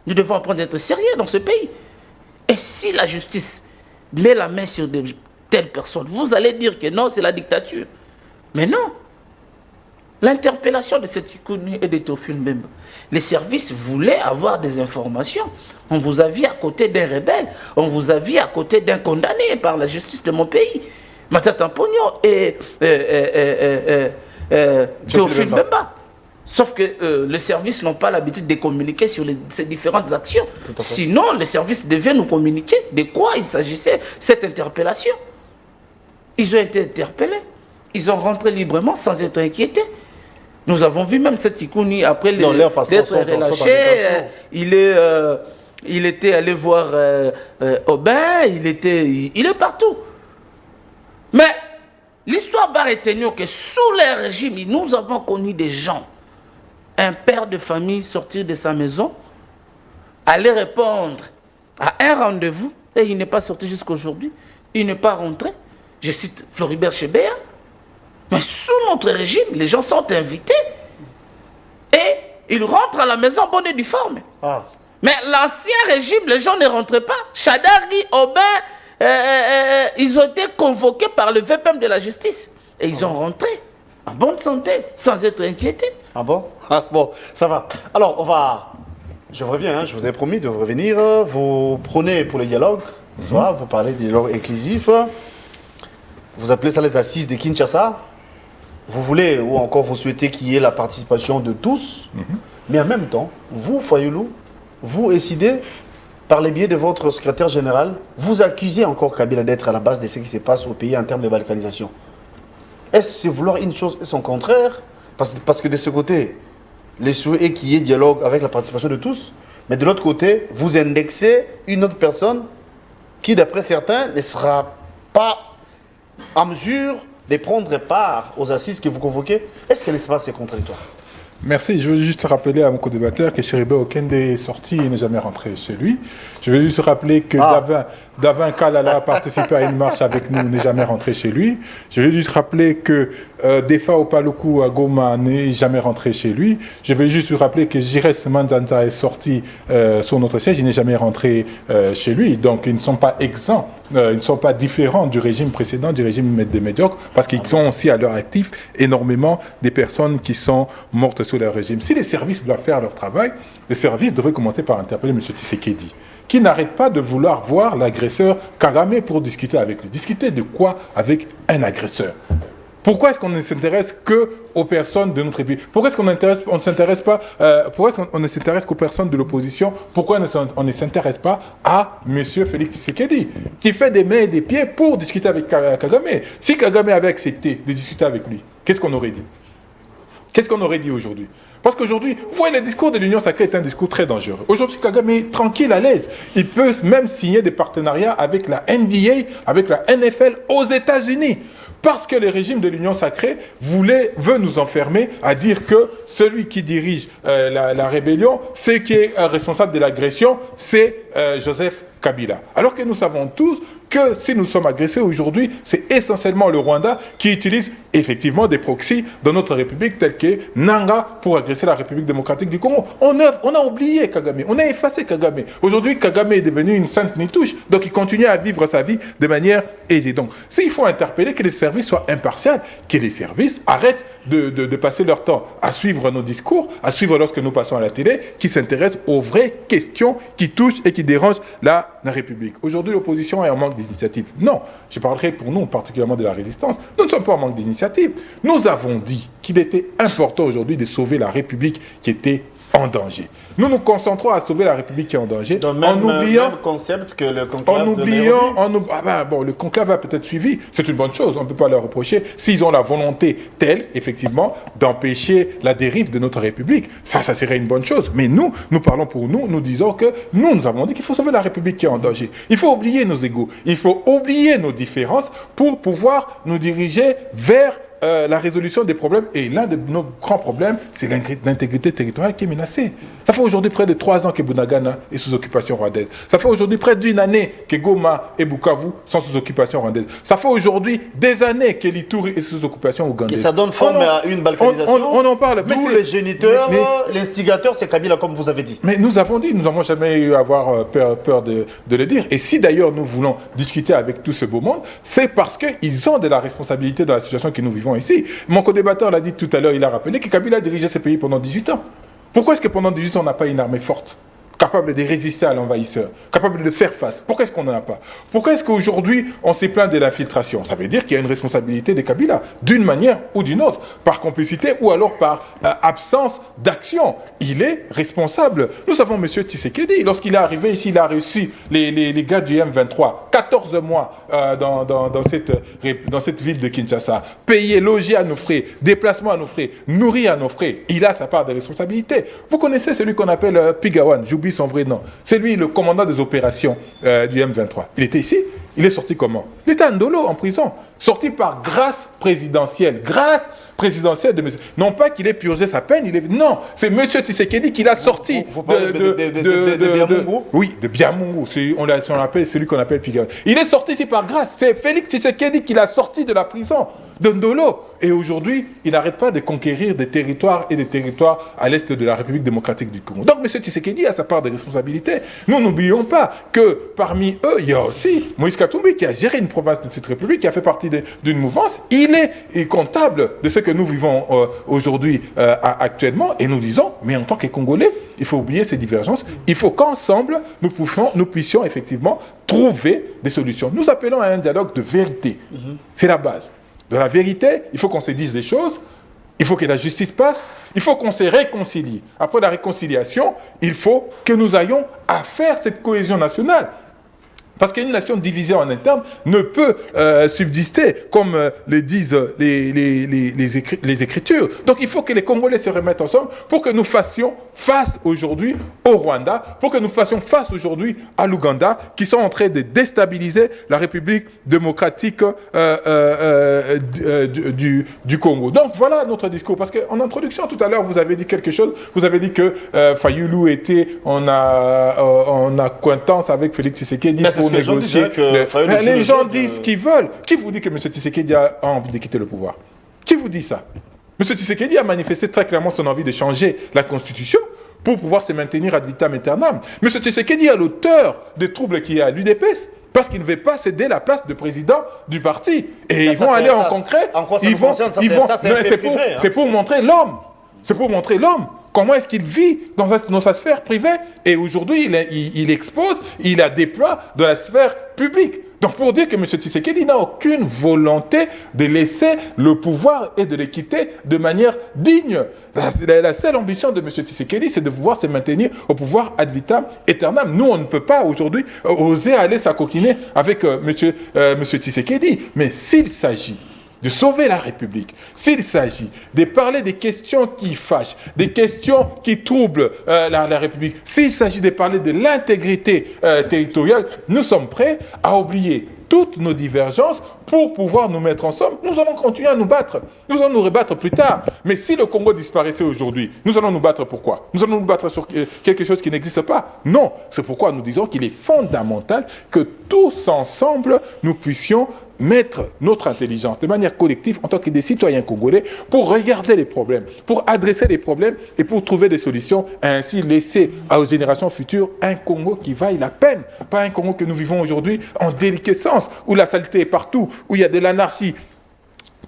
Nous devons apprendre d'être sérieux dans ce pays. Et si la justice met la main sur de telles personnes, vous allez dire que non, c'est la dictature. Mais non. L'interpellation de Seth Kikouni et de Théophile Mbemba, les services voulaient avoir des informations. On vous a vu à côté d'un rebelle, on vous a vu à côté d'un condamné par la justice de mon pays. Matata Ponyo et Théophile Mbemba. Sauf que les services n'ont pas l'habitude de communiquer sur ces différentes actions. Sinon, les services devaient nous communiquer de quoi il s'agissait, cette interpellation. Ils ont été interpellés. Ils ont rentré librement sans être inquiétés. Nous avons vu même Seth Kikouni, après d'être relâché, il était allé voir Aubin, il est partout. Mais l'histoire va retenir que sous les régimes, nous avons connu des gens, un père de famille sortir de sa maison, aller répondre à un rendez-vous, et il n'est pas sorti jusqu'aujourd'hui, il n'est pas rentré. Je cite Floribert Chebeya. Mais sous notre régime, les gens sont invités et ils rentrent à la maison bonne et due forme. Ah. Mais l'ancien régime, les gens ne rentraient pas. Chadari, Aubin, ils ont été convoqués par le VPM de la justice et ils ont rentré en bonne santé, sans être inquiétés. Ah bon? Ah bon, ça va. Alors, je reviens, je vous ai promis de revenir. Vous prenez pour les dialogues, ça va, vous parlez des dialogues inclusifs. Vous appelez ça les assises de Kinshasa. Vous voulez, ou encore vous souhaitez qu'il y ait la participation de tous, mais en même temps, vous, Fayoulou, vous décidez, par le biais de votre secrétaire général, vous accusez encore Kabila d'être à la base de ce qui se passe au pays en termes de balkanisation. Est-ce vouloir une chose et son contraire? Parce que de ce côté, les souhaits est qu'il y ait dialogue avec la participation de tous, mais de l'autre côté, vous indexez une autre personne qui, d'après certains, ne sera pas en mesure de prendre part aux assises que vous convoquez. Est-ce que l'espace est contradictoire? Merci. Je veux juste rappeler à mon co-débatteur que Chéribe Okende est sorti et n'est jamais rentré chez lui. Je veux juste rappeler que Davin Kalala a participé à une marche avec nous, n'est jamais rentré chez lui. Je veux juste rappeler que Defa Opaluku à Goma n'est jamais rentré chez lui. Je veux juste rappeler que Jires Manzanta est sorti sur notre siège, il n'est jamais rentré chez lui. Donc ils ne sont pas exempts, ils ne sont pas différents du régime précédent, du régime des médiocres, parce qu'ils ont aussi à leur actif énormément des personnes qui sont mortes sous leur régime. Si les services doivent faire leur travail, les services devraient commencer par interpeller M. Tshisekedi, qui n'arrête pas de vouloir voir l'agresseur Kagame pour discuter avec lui. Discuter de quoi avec un agresseur? Pourquoi est-ce qu'on ne s'intéresse qu'aux personnes de notre pays? Pourquoi est-ce qu'on ne s'intéresse pas pourquoi est-ce qu'on ne s'intéresse qu'aux personnes de l'opposition? Pourquoi on ne s'intéresse pas à M. Félix Tshisekedi, qui fait des mains et des pieds pour discuter avec Kagame? Si Kagame avait accepté de discuter avec lui, qu'est-ce qu'on aurait dit? Qu'est-ce qu'on aurait dit aujourd'hui? Parce qu'aujourd'hui, vous voyez, le discours de l'Union sacrée est un discours très dangereux. Aujourd'hui, Kagame est tranquille, à l'aise. Il peut même signer des partenariats avec la NBA, avec la NFL aux États-Unis. Parce que le régime de l'Union sacrée veut nous enfermer à dire que celui qui dirige la rébellion, qui est responsable de l'agression, c'est Joseph Kabila. Alors que nous savons tous que si nous sommes agressés aujourd'hui, c'est essentiellement le Rwanda qui utilise effectivement des proxys dans notre République tels que Nanga pour agresser la République démocratique du Congo. On a oublié Kagame, on a effacé Kagame. Aujourd'hui, Kagame est devenu une sainte nitouche, donc il continue à vivre sa vie de manière aisée. Donc, s'il faut interpeller, que les services soient impartiaux, que les services arrêtent de passer leur temps à suivre nos discours, à suivre lorsque nous passons à la télé, qui s'intéressent aux vraies questions qui touchent et qui dérangent la République. Aujourd'hui, l'opposition est en manque d'initiative. Non, je parlerai pour nous, particulièrement de la résistance. Nous ne sommes pas en manque d'initiative. Nous avons dit qu'il était important aujourd'hui de sauver la République qui était en danger. Nous nous concentrons à sauver la République qui est en danger, en oubliant même concept que le conclave le conclave a peut-être suivi, c'est une bonne chose, on ne peut pas leur reprocher, s'ils ont la volonté telle, effectivement, d'empêcher la dérive de notre République, ça serait une bonne chose. Mais nous parlons pour nous, nous disons que nous avons dit qu'il faut sauver la République qui est en danger. Il faut oublier nos égos, il faut oublier nos différences pour pouvoir nous diriger vers la résolution des problèmes. Et l'un de nos grands problèmes, c'est l'intégrité territoriale qui est menacée. Ça fait aujourd'hui près de 3 ans que Bunagana est sous occupation rwandaise. Ça fait aujourd'hui près d'1 année que Goma et Bukavu sont sous occupation rwandaise. Ça fait aujourd'hui des années que l'Ituri est sous occupation ougandaise. Et ça donne forme à une balkanisation. On en parle. D'où les géniteurs, l'instigateur, c'est Kabila, comme vous avez dit. Mais nous avons dit, nous n'avons jamais eu à avoir peur de le dire. Et si d'ailleurs nous voulons discuter avec tout ce beau monde, c'est parce qu'ils ont de la responsabilité dans la situation que nous vivons ici. Mon co-débatteur l'a dit tout à l'heure, il a rappelé que Kabila a dirigé ce pays pendant 18 ans. Pourquoi est-ce que pendant 18 ans on n'a pas une armée forte, capable de résister à l'envahisseur, capable de faire face? Pourquoi est-ce qu'on n'en a pas? Pourquoi est-ce qu'aujourd'hui on s'est plaint de l'infiltration? Ça veut dire qu'il y a une responsabilité de Kabila, d'une manière ou d'une autre, par complicité ou alors par absence d'action. Il est responsable. Nous avons M. Tshisekedi, lorsqu'il est arrivé ici, il a reçu les gars du M23, 14 mois dans cette ville de Kinshasa, payé, logé à nos frais, déplacement à nos frais, nourri à nos frais. Il a sa part de responsabilité. Vous connaissez celui qu'on appelle Pigawan, j'oublie son vrai nom. C'est lui le commandant des opérations du M23. Il était ici. Il est sorti comment? Il était à Ndolo, en prison. Sorti par grâce présidentielle. Grâce présidentielle de monsieur. Non pas qu'il ait purgé sa peine, non, c'est M. Tshisekedi qui l'a sorti. Vous parlez de Biamungu? Oui, de Biamungu. On l'appelle celui qu'on appelle Pigawan. Il est sorti ici par grâce. C'est Félix Tshisekedi qui l'a sorti de la prison de Ndolo. Et aujourd'hui, il n'arrête pas de conquérir des territoires et des territoires à l'est de la République démocratique du Congo. Donc M. Tshisekedi a sa part de responsabilité. Nous n'oublions pas que parmi eux, il y a aussi Moïse Katumbi qui a géré une province de cette République, qui a fait partie d'une mouvance. Il est comptable de ce que nous vivons aujourd'hui actuellement. Et nous disons, mais en tant que Congolais, il faut oublier ces divergences. Il faut qu'ensemble, nous puissions effectivement trouver des solutions. Nous appelons à un dialogue de vérité. C'est la base. De la vérité, il faut qu'on se dise des choses, il faut que la justice passe, il faut qu'on se réconcilie. Après la réconciliation, il faut que nous ayons à faire cette cohésion nationale. Parce qu'une nation divisée en interne ne peut subsister, comme le disent les Écritures. Donc il faut que les Congolais se remettent ensemble pour que nous fassions face aujourd'hui au Rwanda, pour que nous fassions face aujourd'hui à l'Ouganda, qui sont en train de déstabiliser la République démocratique du Congo. Donc voilà notre discours. Parce qu'en introduction, tout à l'heure, vous avez dit quelque chose. Vous avez dit que Fayulu était en acquaintance avec Félix Tshisekedi pour négocier. Les gens disent ce qu'ils veulent. Qui vous dit que M. Tshisekedi a envie de quitter le pouvoir? Qui vous dit ça? M. Tshisekedi a manifesté très clairement son envie de changer la Constitution pour pouvoir se maintenir ad vitam aeternam. M. Tshisekedi est l'auteur des troubles qu'il y a à l'UDPS parce qu'il ne veut pas céder la place de président du parti. Et ils vont aller en concret. En quoi ça fonctionne? C'est pour montrer l'homme. C'est pour montrer l'homme. Comment est-ce qu'il vit dans sa sphère privée? Et aujourd'hui, il expose, il la déploie dans la sphère publique. Donc pour dire que M. Tshisekedi n'a aucune volonté de laisser le pouvoir et de le quitter de manière digne. La seule ambition de M. Tshisekedi, c'est de pouvoir se maintenir au pouvoir ad vitam aeternam. Nous, on ne peut pas aujourd'hui oser aller s'acoquiner avec M. Tshisekedi. Mais s'il s'agit de sauver la République, s'il s'agit de parler des questions qui fâchent, des questions qui troublent la République, s'il s'agit de parler de l'intégrité territoriale, nous sommes prêts à oublier toutes nos divergences pour pouvoir nous mettre ensemble. Nous allons continuer à nous battre. Nous allons nous rebattre plus tard. Mais si le Congo disparaissait aujourd'hui, nous allons nous battre pour quoi? Nous allons nous battre sur quelque chose qui n'existe pas? Non. C'est pourquoi nous disons qu'il est fondamental que tous ensemble, nous puissions mettre notre intelligence de manière collective en tant que des citoyens congolais pour regarder les problèmes, pour adresser les problèmes et pour trouver des solutions et ainsi laisser aux générations futures un Congo qui vaille la peine. Pas un Congo que nous vivons aujourd'hui en déliquescence, où la saleté est partout, où il y a de l'anarchie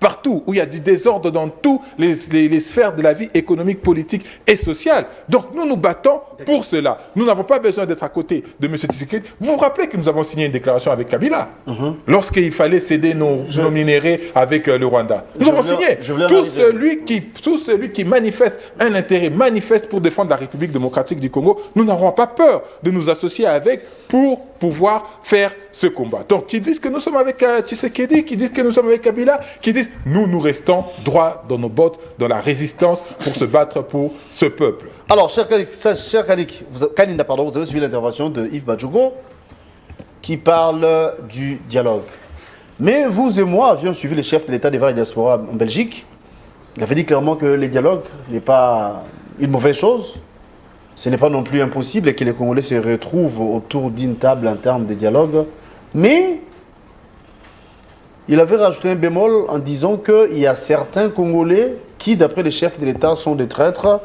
partout, où il y a du désordre dans toutes les sphères de la vie économique, politique et sociale. Donc nous nous battons pour cela. Nous n'avons pas besoin d'être à côté de M. Tshisekedi. Vous vous rappelez que nous avons signé une déclaration avec Kabila lorsqu'il fallait céder nos minéraux avec le Rwanda. Nous avons signé. Tout celui qui manifeste un intérêt manifeste pour défendre la République démocratique du Congo, nous n'aurons pas peur de nous associer avec pour pouvoir faire ce combat. Donc, qui disent que nous sommes avec Tshisekedi, qui disent que nous sommes avec Kabila, qui disent nous restons droits dans nos bottes, dans la résistance pour se battre pour ce peuple. Alors, cher Kaninda, vous avez suivi l'intervention de Yves Badjogo qui parle du dialogue. Mais vous et moi avions suivi les chefs de l'État des Valeurs de la diaspora en Belgique. Il avait dit clairement que le dialogue n'est pas une mauvaise chose. Ce n'est pas non plus impossible et que les Congolais se retrouvent autour d'une table en termes de dialogue. Mais il avait rajouté un bémol en disant qu'il y a certains Congolais qui, d'après les chefs de l'État, sont des traîtres.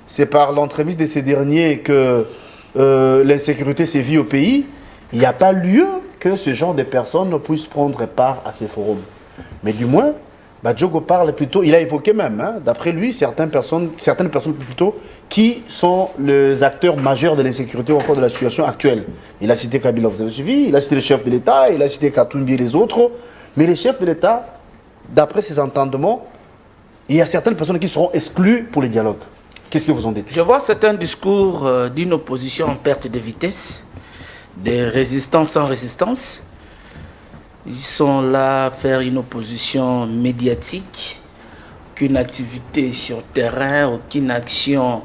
C'est par l'entremise de ces derniers que l'insécurité sévit au pays. Il n'y a pas lieu que ce genre de personnes puissent prendre part à ces forums. Mais du moins, Badjogo parle plutôt, il a évoqué même, d'après lui, certaines personnes plutôt, qui sont les acteurs majeurs de l'insécurité ou encore de la situation actuelle. Il a cité Kabila, vous avez suivi, il a cité le chef de l'État, il a cité Katumbi et les autres. Mais les chefs de l'État, d'après ses entendements, il y a certaines personnes qui seront exclues pour les dialogues. Qu'est-ce que vous en dites? Je vois certains discours d'une opposition en perte de vitesse, des résistants sans résistance. Ils sont là à faire une opposition médiatique, qu'une activité sur terrain, aucune action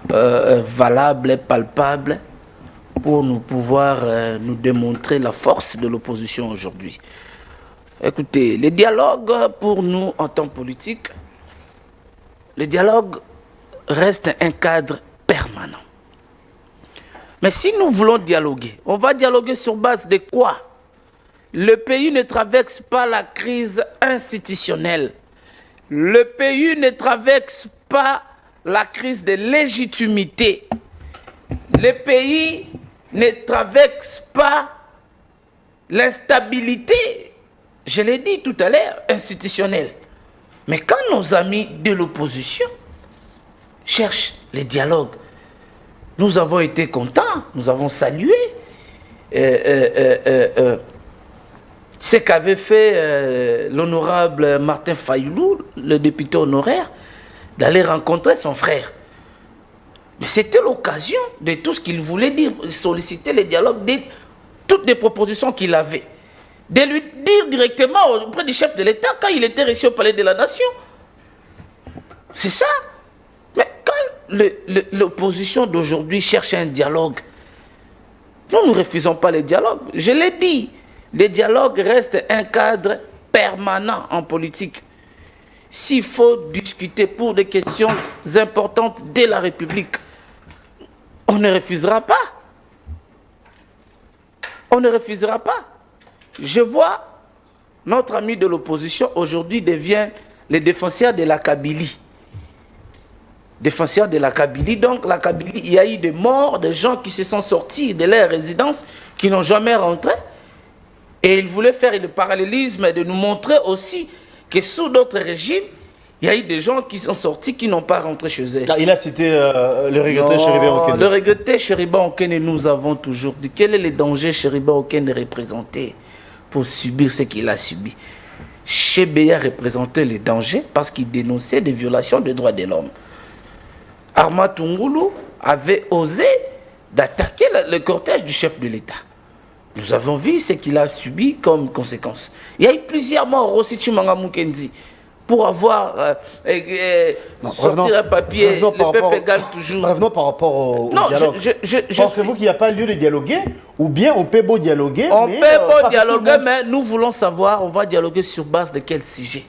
valable et palpable pour nous pouvoir nous démontrer la force de l'opposition aujourd'hui. Écoutez, les dialogues pour nous en tant que politique, le dialogue reste un cadre permanent. Mais si nous voulons dialoguer, on va dialoguer sur base de quoi? Le pays ne traverse pas la crise institutionnelle. Le pays ne traverse pas la crise de légitimité. Le pays ne traverse pas l'instabilité, je l'ai dit tout à l'heure, institutionnelle. Mais quand nos amis de l'opposition cherchent les dialogues, nous avons été contents, nous avons salué ce qu'avait fait l'honorable Martin Fayoulou, le député honoraire, d'aller rencontrer son frère. Mais c'était l'occasion de tout ce qu'il voulait dire, solliciter le dialogue, toutes les propositions qu'il avait. De lui dire directement auprès du chef de l'État quand il était reçu au Palais de la Nation. C'est ça. Mais quand l'opposition d'aujourd'hui cherche un dialogue, nous ne refusons pas le dialogue. Je l'ai dit. Le dialogue reste un cadre permanent en politique. S'il faut discuter pour des questions importantes de la République, on ne refusera pas. On ne refusera pas. Je vois notre ami de l'opposition aujourd'hui devient le défenseur de la Kabylie. Défenseur de la Kabylie. Donc la Kabylie, il y a eu des morts, des gens qui se sont sortis de leur résidence, qui n'ont jamais rentré. Et il voulait faire le parallélisme de nous montrer aussi que sous d'autres régimes, il y a eu des gens qui sont sortis, qui n'ont pas rentré chez eux. Il a cité le regretté Chériba Okene. Le regretté Chériba Okene, nous avons toujours dit. Quel est le danger Chériba Okene représenté pour subir ce qu'il a subi? Chebeya représentait le danger parce qu'il dénonçait des violations des droits de l'homme. Arma Tungulu avait osé d'attaquer le cortège du chef de l'État. Nous avons vu ce qu'il a subi comme conséquence. Il y a eu plusieurs morts. Rossi Chimanga Mukendi, pour avoir sortir un papier, le peuple égale toujours. Revenons par rapport au dialogue. Pensez-vous qu'il n'y a pas lieu de dialoguer? Ou bien on peut beau dialoguer? On peut beau dialoguer, mais nous voulons savoir, on va dialoguer sur base de quel sujet?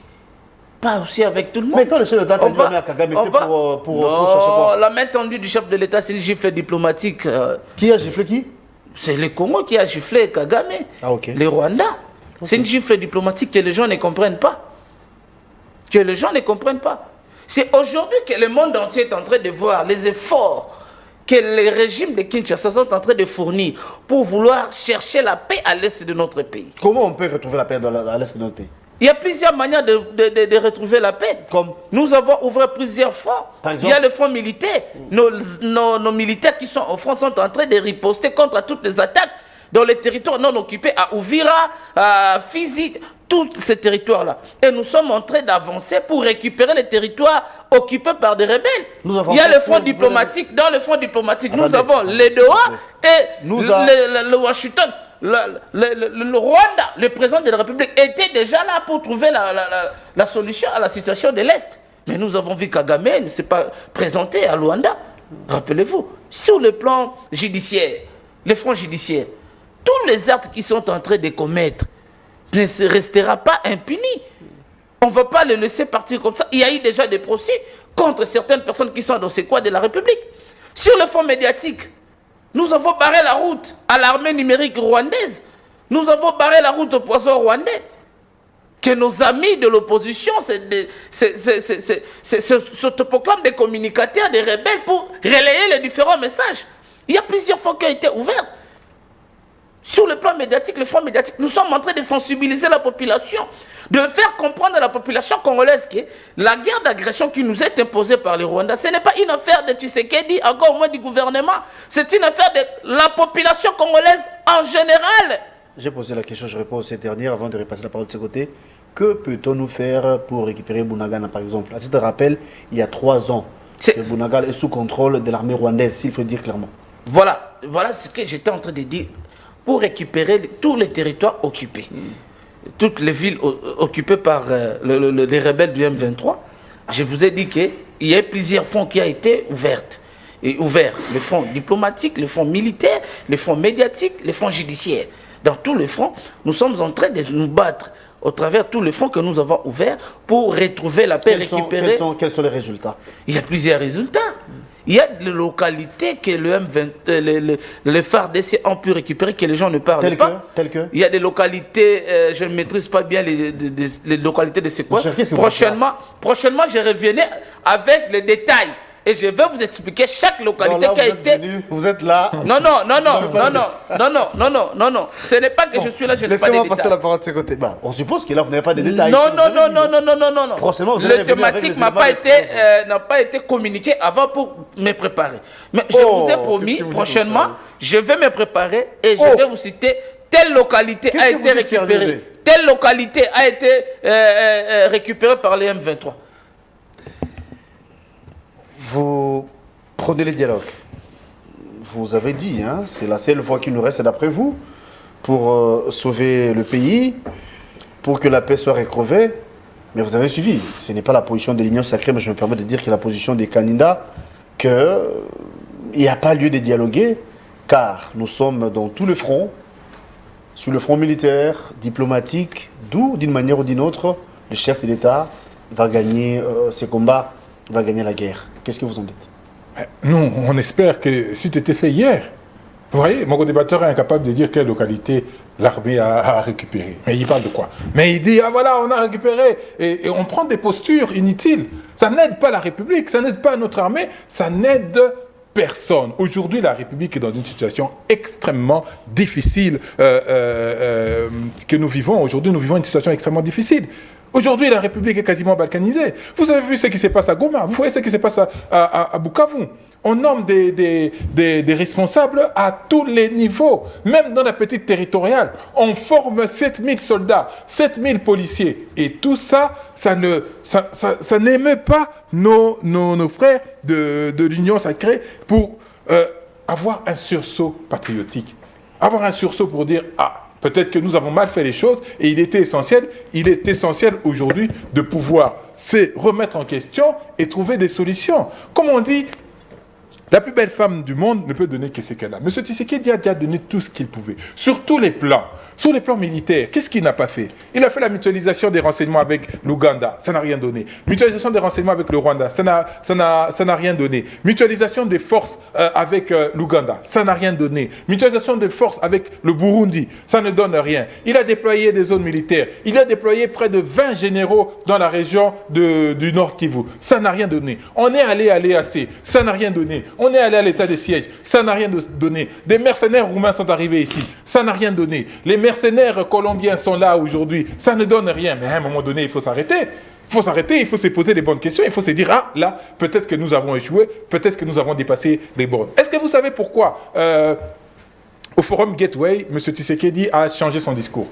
Pas aussi avec tout le monde. Mais quand le chef de l'État a dit à Kagame, c'est pour chercher quoi? La main tendue du chef de l'État, c'est une gifle diplomatique. Qui a giflé qui? C'est le Congo qui a giflé Kagame. Ah, ok. Le Rwanda. Okay. C'est une gifle diplomatique que les gens ne comprennent pas. Que les gens ne comprennent pas. C'est aujourd'hui que le monde entier est en train de voir les efforts que les régimes de Kinshasa sont en train de fournir pour vouloir chercher la paix à l'est de notre pays. Comment on peut retrouver la paix à l'est de notre pays? Il y a plusieurs manières de retrouver la paix. Comme? Nous avons ouvert plusieurs fronts. Il y a le front militaire. Nos militaires qui sont au front sont en train de riposter contre toutes les attaques dans les territoires non occupés, à Ouvira, à Fizi, tous ces territoires-là. Et nous sommes en train d'avancer pour récupérer les territoires occupés par des rebelles. Il y a le front diplomatique. Dans le front diplomatique, nous avons les Doha et le Washington. Le Rwanda, le président de la République, était déjà là pour trouver la solution à la situation de l'Est. Mais nous avons vu Kagame ne s'est pas présenté à Luanda. Rappelez-vous, sur le plan judiciaire, le front judiciaire, tous les actes qui sont en train de commettre ne se restera pas impuni. On ne va pas les laisser partir comme ça. Il y a eu déjà des procès contre certaines personnes qui sont dans ces coins de la République. Sur le front médiatique, nous avons barré la route à l'armée numérique rwandaise. Nous avons barré la route au poison rwandais. Que nos amis de l'opposition s'autoproclament des communicateurs, des rebelles pour relayer les différents messages. Il y a plusieurs fois qui ont été ouvertes. Sur le plan médiatique, le front médiatique, nous sommes en train de sensibiliser la population, de faire comprendre à la population congolaise que la guerre d'agression qui nous est imposée par le Rwanda, ce n'est pas une affaire de Tshisekedi, encore moins du gouvernement, c'est une affaire de la population congolaise en général. J'ai posé la question, je réponds à cette dernière avant de repasser la parole de ce côté. Que peut-on nous faire pour récupérer Bunagana, par exemple? À titre de rappel, il y a 3 ans, que Bunagana est sous contrôle de l'armée rwandaise, s'il faut dire clairement. Voilà ce que j'étais en train de dire. Pour récupérer tous les territoires occupés, toutes les villes occupées par les rebelles du M23, je vous ai dit qu'il y a plusieurs fonds qui ont été ouverts. Le fonds diplomatique, le fonds militaire, le fonds médiatique, le fonds judiciaire. Dans tous les fronts, nous sommes en train de nous battre au travers tous les fronts que nous avons ouverts pour retrouver la paix, récupérer... Quels sont les résultats? Il y a plusieurs résultats. Il y a des localités que les FARDC ont pu récupérer, que les gens ne parlent pas. Tel que il y a des localités, je ne maîtrise pas bien les localités de ces coins. Prochainement, je reviendrai avec les détails. Et je vais vous expliquer chaque localité qui a été... Vous êtes là. Non. Ce n'est pas que je suis là, je n'ai pas de détails. Laissez-moi passer la parole de ce côté. Bah, on suppose que là, vous n'avez pas de détails. Non. Prochainement, vous le thématique n'a pas été communiqué avant pour me préparer. Mais je vous ai promis, prochainement, je vais me préparer et je vais vous citer telle localité a été récupérée. Telle localité a été récupérée par les M23. Vous prenez les dialogues. Vous avez dit, hein, c'est la seule voie qui nous reste d'après vous pour sauver le pays, pour que la paix soit retrouvée. Mais vous avez suivi. Ce n'est pas la position de l'Union sacrée, mais je me permets de dire que la position des candidats, qu'il n'y a pas lieu de dialoguer, car nous sommes dans tout le front, sur le front militaire, diplomatique, d'où, d'une manière ou d'une autre, le chef de l'État va gagner ses combats, va gagner la guerre. Qu'est-ce que vous en dites? Nous, on espère que si c'était fait hier, vous voyez, mon débatteur est incapable de dire quelle localité l'armée a récupéré. Mais il parle de quoi? Mais il dit, ah voilà, on a récupéré. Et on prend des postures inutiles. Ça n'aide pas la République, ça n'aide pas notre armée, ça n'aide personne. Aujourd'hui, la République est dans une situation extrêmement difficile que nous vivons. Aujourd'hui, nous vivons une situation extrêmement difficile. Aujourd'hui, la République est quasiment balkanisée. Vous avez vu ce qui se passe à Goma, vous voyez ce qui se passe à Bukavu. On nomme des responsables à tous les niveaux, même dans la petite territoriale. On forme 7000 soldats, 7000 policiers. Et tout ça, ça n'émeut pas nos frères de l'Union sacrée pour avoir un sursaut patriotique. Avoir un sursaut pour dire, ah, Peut-être que nous avons mal fait les choses et il est essentiel aujourd'hui de pouvoir se remettre en question et trouver des solutions. Comme on dit, la plus belle femme du monde ne peut donner que ce qu'elle a. M. Tshisekedi a déjà donné tout ce qu'il pouvait, sur tous les plans. Sur les plans militaires, qu'est-ce qu'il n'a pas fait? Il a fait la mutualisation des renseignements avec l'Ouganda, ça n'a rien donné. Mutualisation des renseignements avec le Rwanda, ça n'a rien donné. Mutualisation des forces avec l'Ouganda, ça n'a rien donné. Mutualisation des forces avec le Burundi, ça ne donne rien. Il a déployé des zones militaires. Il a déployé près de 20 généraux dans la région du Nord Kivu. Ça n'a rien donné. On est allé à l'EAC, ça n'a rien donné. On est allé à l'état de siège, ça n'a rien donné. Des mercenaires roumains sont arrivés ici, ça n'a rien donné. Les mercenaires colombiens sont là aujourd'hui, ça ne donne rien. Mais à un moment donné, il faut s'arrêter. Il faut s'arrêter, il faut se poser les bonnes questions, il faut se dire, ah là, peut-être que nous avons échoué, peut-être que nous avons dépassé les bornes. Est-ce que vous savez pourquoi au forum Gateway, M. Tshisekedi a changé son discours?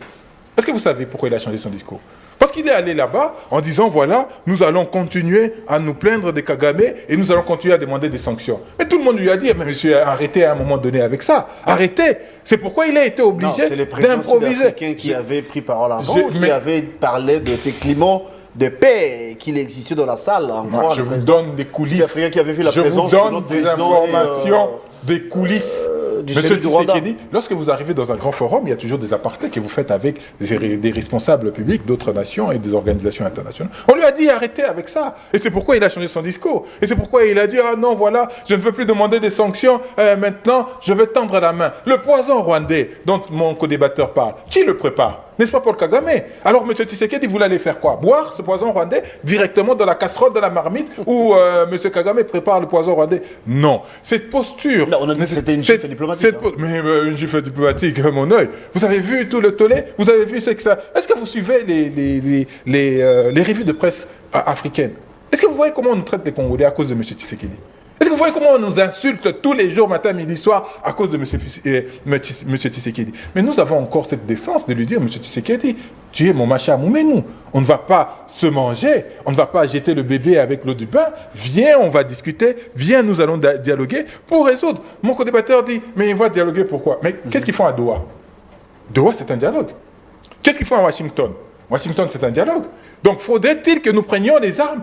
Est-ce que vous savez pourquoi il a changé son discours? Parce qu'il est allé là-bas en disant, voilà, nous allons continuer à nous plaindre des Kagame et nous allons continuer à demander des sanctions. Mais tout le monde lui a dit, mais monsieur, arrêtez à un moment donné avec ça. Arrêtez. C'est pourquoi il a été obligé d'improviser. C'est les qui avait pris parole avant, qui avait parlé de ces climats de paix qu'il existait dans la salle. Je vous donne des coulisses. Qui avait vu la je vous donne des informations, des coulisses. Monsieur Tshisekedi, lorsque vous arrivez dans un grand forum, il y a toujours des apartés que vous faites avec des responsables publics d'autres nations et des organisations internationales. On lui a dit arrêtez avec ça. Et c'est pourquoi il a changé son discours. Et c'est pourquoi il a dit ah non, voilà, je ne veux plus demander des sanctions, maintenant je vais tendre la main. Le poison rwandais dont mon co-débatteur parle, qui le prépare? N'est-ce pas Paul Kagame? Alors M. Tshisekedi, vous allez faire quoi? Boire ce poison rwandais directement dans la casserole de la marmite où M. Kagame prépare le poison rwandais? Non. Cette posture... Là, on a dit que c'était une gifle diplomatique. Mais une gifle diplomatique, mon œil. Vous avez vu tout le tollé? Vous avez vu ce que ça... Est-ce que vous suivez les revues de presse africaines? Est-ce que vous voyez comment on nous traite les Congolais à cause de M. Tshisekedi? Est-ce que vous voyez comment on nous insulte tous les jours, matin, midi, soir, à cause de M. Tshisekedi? Mais nous avons encore cette décence de lui dire, M. Tshisekedi, tu es mon macha Moumenou. On ne va pas se manger, on ne va pas jeter le bébé avec l'eau du bain. Viens, on va discuter, viens, nous allons dialoguer pour résoudre. Mon co-débatteur dit, mais il va dialoguer pourquoi? Mais qu'est-ce qu'ils font à Doha? Doha, c'est un dialogue. Qu'est-ce qu'ils font à Washington? Washington, c'est un dialogue. Donc, faudrait-il que nous prenions les armes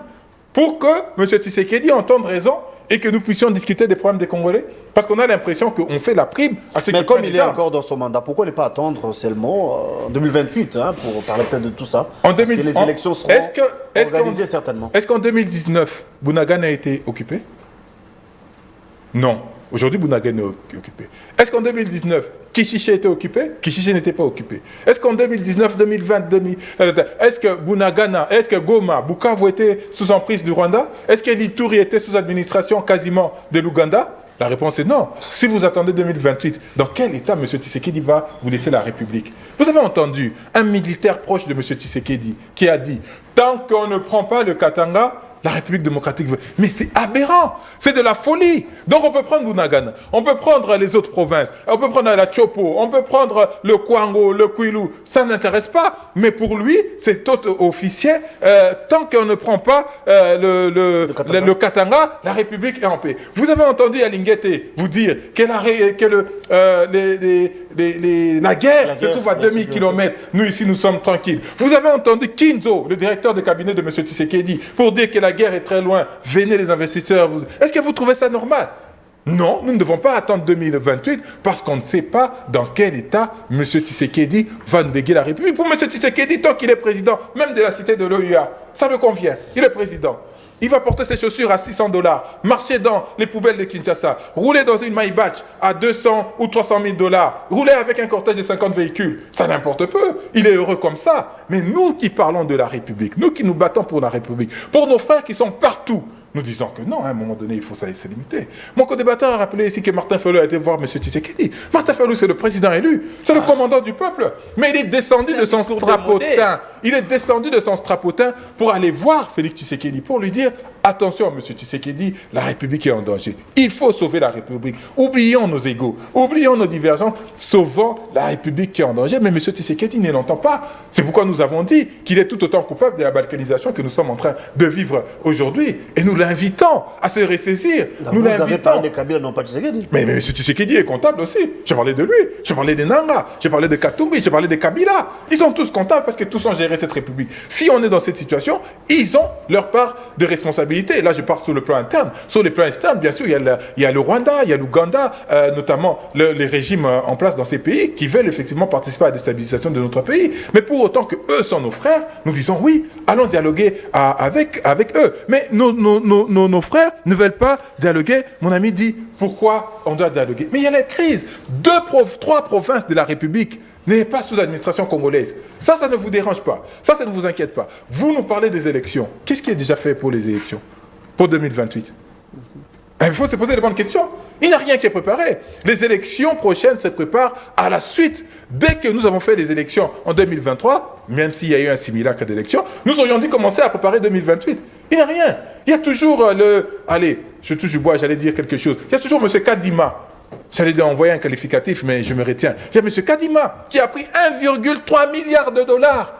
pour que M. Tshisekedi entende raison et que nous puissions discuter des problèmes des Congolais? Parce qu'on a l'impression qu'on fait la prime à ceux qui prennent les armes. Mais comme il est encore dans son mandat, pourquoi ne pas attendre seulement en 2028 pour parler peut-être de tout ça? Parce que les élections seront organisées certainement. Est-ce qu'en 2019, Bunagana a été occupé? Non. Aujourd'hui, Bunagana est occupé. Est-ce qu'en 2019, Kishiché était occupé? Kishiché n'était pas occupé. Est-ce qu'en 2019, 2020, est-ce que Bunagana, est-ce que Goma, Bukavu était sous emprise du Rwanda? Est-ce que l'Ituri était sous administration quasiment de l'Ouganda? La réponse est non. Si vous attendez 2028, dans quel état M. Tshisekedi va vous laisser la République? Vous avez entendu un militaire proche de M. Tshisekedi qui a dit « Tant qu'on ne prend pas le Katanga, la République démocratique veut... » Mais c'est aberrant, c'est de la folie. Donc on peut prendre Bunagana, on peut prendre les autres provinces, on peut prendre la Chopo, on peut prendre le Kwango, le Kwilu, ça n'intéresse pas. Mais pour lui, c'est tout officiel. Tant qu'on ne prend pas le Katanga, la République est en paix. Vous avez entendu Alinguete vous dire que la guerre se trouve à 2000 km. Nous ici, nous sommes tranquilles. Vous avez entendu Kinzo, le directeur de cabinet de M. Tshisekedi, pour dire que la guerre est très loin. Venez les investisseurs. Est-ce que vous trouvez ça normal? Non, nous ne devons pas attendre 2028 parce qu'on ne sait pas dans quel état M. Tshisekedi va nous léguer la République. Pour M. Tshisekedi, tant qu'il est président, même de la cité de l'OUA, ça le convient. Il est président. Il va porter ses chaussures à $600, marcher dans les poubelles de Kinshasa, rouler dans une Maybach à 200 ou 300 000 $, rouler avec un cortège de 50 véhicules. Ça n'importe peu. Il est heureux comme ça. Mais nous qui parlons de la République, nous qui nous battons pour la République, pour nos frères qui sont partout, nous disons que non, à un moment donné, il faut se limiter. Mon co-débatteur a rappelé ici que Martin Fayulu a été voir M. Tshisekedi. Martin Fayulu, c'est le président élu, c'est le commandant du peuple. Mais il est descendu de son strapotin. Il est descendu de son strapotin pour aller voir Félix Tshisekedi, pour lui dire Attention, M. Tshisekedi, la République est en danger. Il faut sauver la République. Oublions nos égos, oublions nos divergences, sauvons la République qui est en danger. Mais M. Tshisekedi ne l'entend pas. C'est pourquoi nous avons dit qu'il est tout autant coupable de la balkanisation que nous sommes en train de vivre aujourd'hui. Et nous l'invitons à se ressaisir. Nous Vous avez parlé de l'invitons. Kabila, non pas de Tshisekedi. Mais M. Tshisekedi est comptable aussi. J'ai parlé de lui, j'ai parlé des Nanga, j'ai parlé de Katumbi, j'ai parlé de Kabila. Ils sont tous comptables parce que tous ont géré cette République. Si on est dans cette situation, ils ont leur part de responsabilité. Là, je parle sur le plan interne. Sur le plan externe, bien sûr, il y a le Rwanda, il y a l'Ouganda, notamment les régimes en place dans ces pays qui veulent effectivement participer à la déstabilisation de notre pays. Mais pour autant que eux sont nos frères, nous disons oui, allons dialoguer avec eux. Mais nos frères ne veulent pas dialoguer. Mon ami dit, pourquoi on doit dialoguer? Mais il y a la crise. 3 provinces de la République n'est pas sous administration congolaise. Ça ne vous dérange pas. Ça ne vous inquiète pas. Vous nous parlez des élections. Qu'est-ce qui est déjà fait pour les élections? Pour 2028? Il faut se poser les bonnes questions. Il n'y a rien qui est préparé. Les élections prochaines se préparent à la suite. Dès que nous avons fait les élections en 2023, même s'il y a eu un simulacre d'élections, nous aurions dû commencer à préparer 2028. Il n'y a rien. Il y a toujours Allez, je touche du bois, j'allais dire quelque chose. Il y a toujours M. Kadima. J'allais envoyer un qualificatif, mais je me retiens. Il y a M. Kadima qui a pris 1,3 milliard de dollars,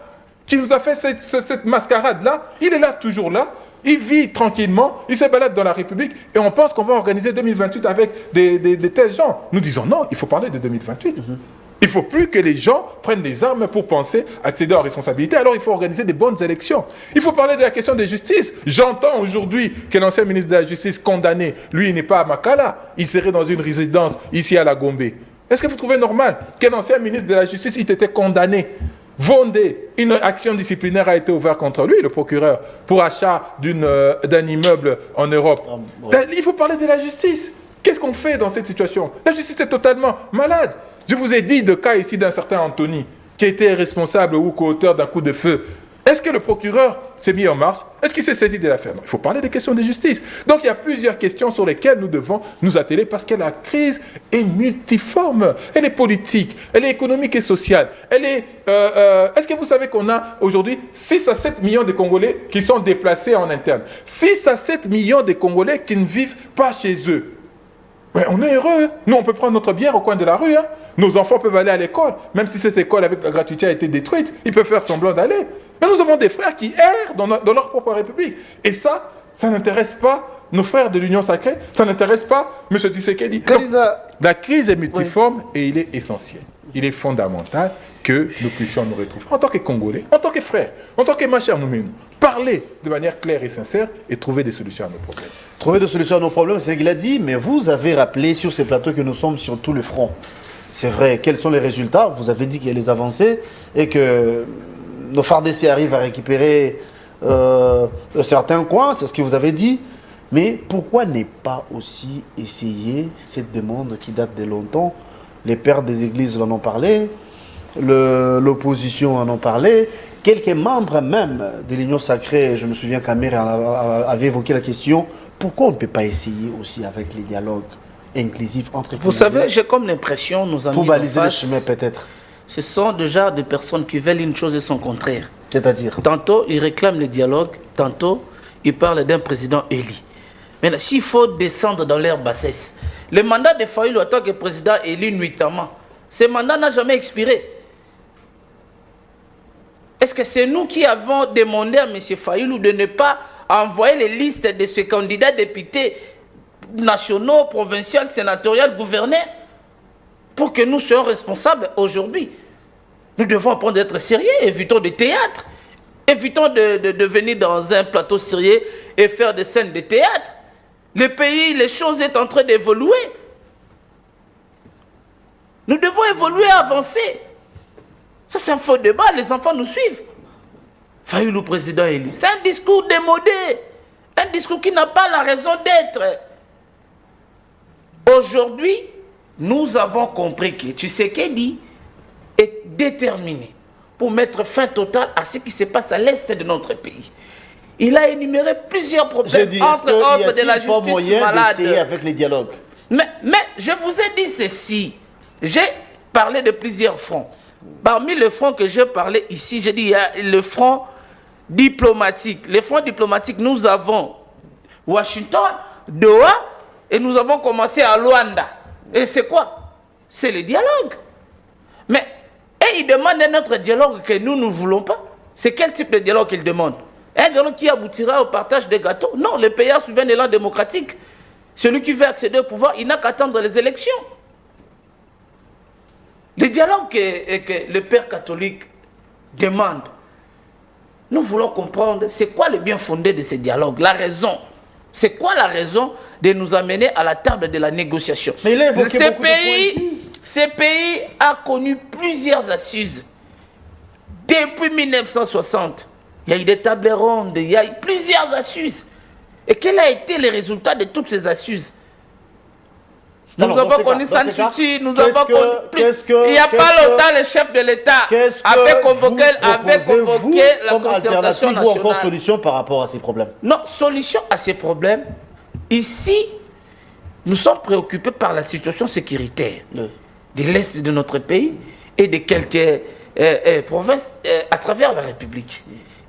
qui nous a fait cette mascarade-là. Il est là, toujours là. Il vit tranquillement, il se balade dans la République et on pense qu'on va organiser 2028 avec des tels gens. Nous disons non, il faut parler de 2028. Il ne faut plus que les gens prennent des armes pour penser accéder aux responsabilités. Alors il faut organiser des bonnes élections. Il faut parler de la question de justice. J'entends aujourd'hui que l'ancien ministre de la Justice condamné, lui, il n'est pas à Makala. Il serait dans une résidence ici à la Gombe. Est-ce que vous trouvez normal qu'un ancien ministre de la Justice ait été condamné? Vendée, une action disciplinaire a été ouverte contre lui, le procureur, pour achat d'un immeuble en Europe. Il faut parler de la justice. Qu'est-ce qu'on fait dans cette situation? La justice est totalement malade. Je vous ai dit de cas ici d'un certain Anthony, qui a été responsable ou co-auteur d'un coup de feu. Est-ce que le procureur s'est mis en marche? Est-ce qu'il s'est saisi de l'affaire? Non, il faut parler des questions de justice. Donc il y a plusieurs questions sur lesquelles nous devons nous atteler parce que la crise est multiforme. Elle est politique, elle est économique et sociale. Est-ce que vous savez qu'on a aujourd'hui 6 à 7 millions de Congolais qui sont déplacés en interne? 6 à 7 millions de Congolais qui ne vivent pas chez eux. Mais on est heureux. Nous, on peut prendre notre bière au coin de la rue. Nos enfants peuvent aller à l'école. Même si cette école avec la gratuité a été détruite, ils peuvent faire semblant d'aller. Mais nous avons des frères qui errent dans leur propre République. Et ça n'intéresse pas nos frères de l'Union sacrée. Ça n'intéresse pas M. Tshisekedi. La crise est multiforme et il est essentiel. Il est fondamental que nous puissions nous retrouver en tant que Congolais, en tant que frères, en tant que machins nous-mêmes, parler de manière claire et sincère et trouver des solutions à nos problèmes. Trouver des solutions à nos problèmes, c'est ce qu'il a dit, mais vous avez rappelé sur ces plateaux que nous sommes sur tout le front. C'est vrai, quels sont les résultats? Vous avez dit qu'il y a les avancées et que nos FARDC arrivent à récupérer certains coins, c'est ce que vous avez dit. Mais pourquoi ne pas aussi essayer cette demande qui date de longtemps? Les pères des églises en ont parlé, l'opposition en ont parlé, quelques membres même de l'Union sacrée, je me souviens qu'Amir avait évoqué la question, pourquoi on ne peut pas essayer aussi avec les dialogues inclusifs entre... Vous savez, j'ai comme l'impression, nos amis pour baliser en le face, chemin peut-être. Ce sont déjà des personnes qui veulent une chose et son contraire. C'est-à-dire? Tantôt, ils réclament le dialogue, tantôt, ils parlent d'un président élu. Maintenant, s'il faut descendre dans leur bassesse, le mandat de Fayulu en tant que président élu nuitamment, ce mandat n'a jamais expiré. Est-ce que c'est nous qui avons demandé à M. Fayulu de ne pas envoyer les listes de ces candidats députés nationaux, provinciaux, sénatoriaux, gouverneurs pour que nous soyons responsables aujourd'hui? Nous devons apprendre d'être sérieux, évitons de théâtre, évitons de venir dans un plateau sérieux et faire des scènes de théâtre. Le pays, les choses sont en train d'évoluer. Nous devons évoluer, avancer. Ça, c'est un faux débat. Les enfants nous suivent. Fayulu, président élu. C'est un discours démodé. Un discours qui n'a pas la raison d'être. Aujourd'hui, nous avons compris que Tshisekedi est déterminé pour mettre fin totale à ce qui se passe à l'est de notre pays. Il a énuméré plusieurs problèmes, entre autres de la justice malade. Avec les dialogues. Mais je vous ai dit ceci. J'ai parlé de plusieurs fronts. Parmi les fronts que j'ai parlé ici, j'ai dit il y a le front diplomatique. Le front diplomatique, nous avons Washington, Doha, et nous avons commencé à Luanda. Et c'est quoi? C'est le dialogue. Mais, et ils demandent un autre dialogue que nous ne voulons pas. C'est quel type de dialogue qu'ils demandent? Un dialogue qui aboutira au partage des gâteaux? Non, le pays a souverain élan démocratique. Celui qui veut accéder au pouvoir, il n'a qu'à attendre les élections. Le dialogue que le père catholique demande, nous voulons comprendre c'est quoi le bien fondé de ce dialogue, la raison. C'est quoi la raison de nous amener à la table de la négociation? Mais il a évoqué ce pays a connu plusieurs assises. Depuis 1960, il y a eu des tables rondes, il y a eu plusieurs assises. Et quel a été le résultat de toutes ces assises? Nous avons connu Sansuti, nous avons connu... Il n'y a pas longtemps, le chef de l'État avait convoqué la concertation nationale. Ou encore solution par rapport à ces problèmes? Non, solution à ces problèmes. Ici, nous sommes préoccupés par la situation sécuritaire de l'Est de notre pays et de quelques provinces à travers la République.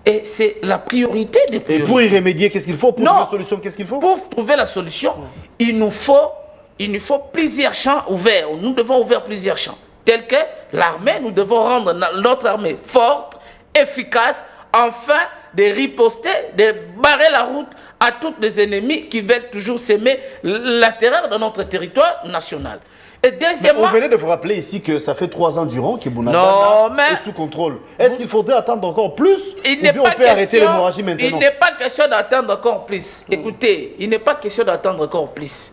Et c'est la priorité des priorités. Et pour y remédier, qu'est-ce qu'il faut? Pour trouver la solution, qu'est-ce qu'il faut? Pour trouver la solution, il nous faut plusieurs champs ouverts. Nous devons ouvrir plusieurs champs. Tels que l'armée, nous devons rendre notre armée forte, efficace, afin de riposter, de barrer la route à tous les ennemis qui veulent toujours s'aimer la terreur dans notre territoire national. Et deuxièmement, vous venez de vous rappeler ici que ça fait 3 ans durant que Bounagana est sous contrôle. Est-ce qu'il faudrait attendre encore plus ou bien on peut arrêter l'hémorragie maintenant? Il n'est pas question d'attendre encore plus. Écoutez, il n'est pas question d'attendre encore plus.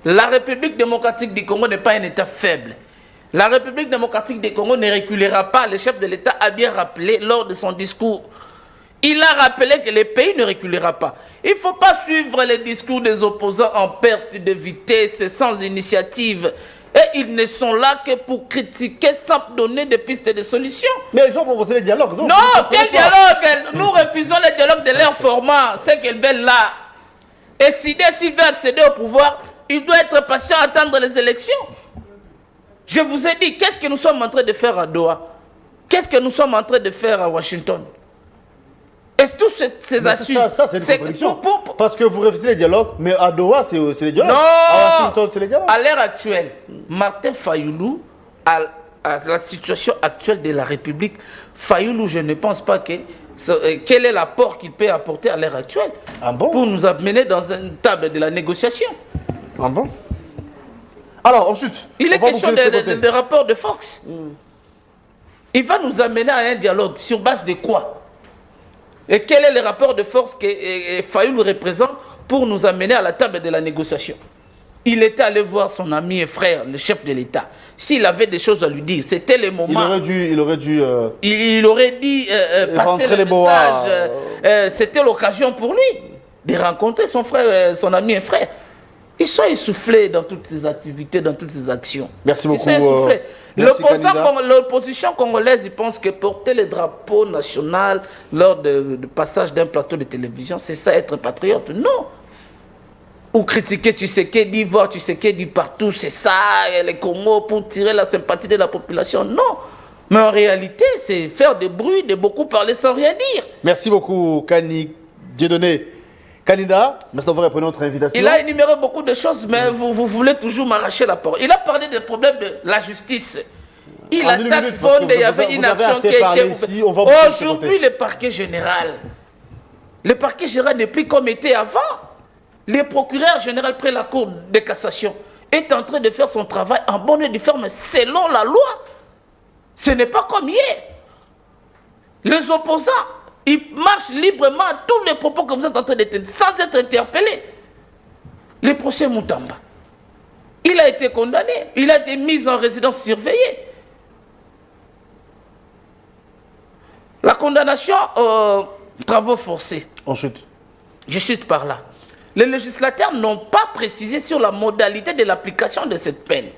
La République démocratique du Congo n'est pas un État faible. La République démocratique du Congo ne reculera pas. Le chef de l'État a bien rappelé lors de son discours. Il a rappelé que le pays ne reculera pas. Il ne faut pas suivre les discours des opposants en perte de vitesse, sans initiative. Et ils ne sont là que pour critiquer sans donner de pistes de solutions. Mais ils ont proposé le dialogue. Non, quel dialogue? Nous refusons le dialogue de leur format. C'est qu'elles veulent là. Et s'il veut accéder au pouvoir, il doit être patient à attendre les élections. Je vous ai dit, qu'est-ce que nous sommes en train de faire à Doha? Qu'est-ce que nous sommes en train de faire à Washington? Et toutes ces astuces... Ça, c'est une contradiction. Parce que vous refusez les dialogues, mais à Doha, c'est les dialogues. Non! À Washington, c'est les dialogues. À l'heure actuelle, Martin Fayoulou, à la situation actuelle de la République, Fayoulou, je ne pense pas que... quel est l'apport qu'il peut apporter à l'heure actuelle pour nous amener dans une table de la négociation? Ah bon? Alors, ensuite... Il est question de rapport de Fox. Il va nous amener à un dialogue sur base de quoi? Et quel est le rapport de force que Fayoulou représente pour nous amener à la table de la négociation? Il était allé voir son ami et frère, le chef de l'État. S'il avait des choses à lui dire, c'était le moment... Il aurait dû passer le message. C'était l'occasion pour lui de rencontrer son frère, son ami et frère. Ils sont essoufflés dans toutes ces activités, dans toutes ces actions. Merci beaucoup. Ils sont essoufflés. L'opposition congolaise, ils pensent que porter le drapeau national lors du passage d'un plateau de télévision, c'est ça être patriote. Non. Ou critiquer Tshisekedi, voir Tshisekedi partout, c'est ça, les Congo, pour tirer la sympathie de la population. Non. Mais en réalité, c'est faire des bruits, de beaucoup parler sans rien dire. Merci beaucoup, Kani Dieudonné. Candidat, maintenant vous répondez à notre invitation. Il a énuméré beaucoup de choses, mais vous voulez toujours m'arracher la parole. Il a parlé des problèmes de la justice. Il attaque Fond, il y avait une action qui a été ouverte. Aujourd'hui, le parquet général n'est plus comme était avant. Le procureur général près la Cour de cassation est en train de faire son travail en bonne et due forme selon la loi. Ce n'est pas comme hier. Les opposants, ils marchent librement à tous les propos que vous êtes en train de tenir, sans être interpellés. Le procès Moutamba, il a été condamné, il a été mis en résidence surveillée. La condamnation aux travaux forcés. On chute. Je chute par là. Les législateurs n'ont pas précisé sur la modalité de l'application de cette peine.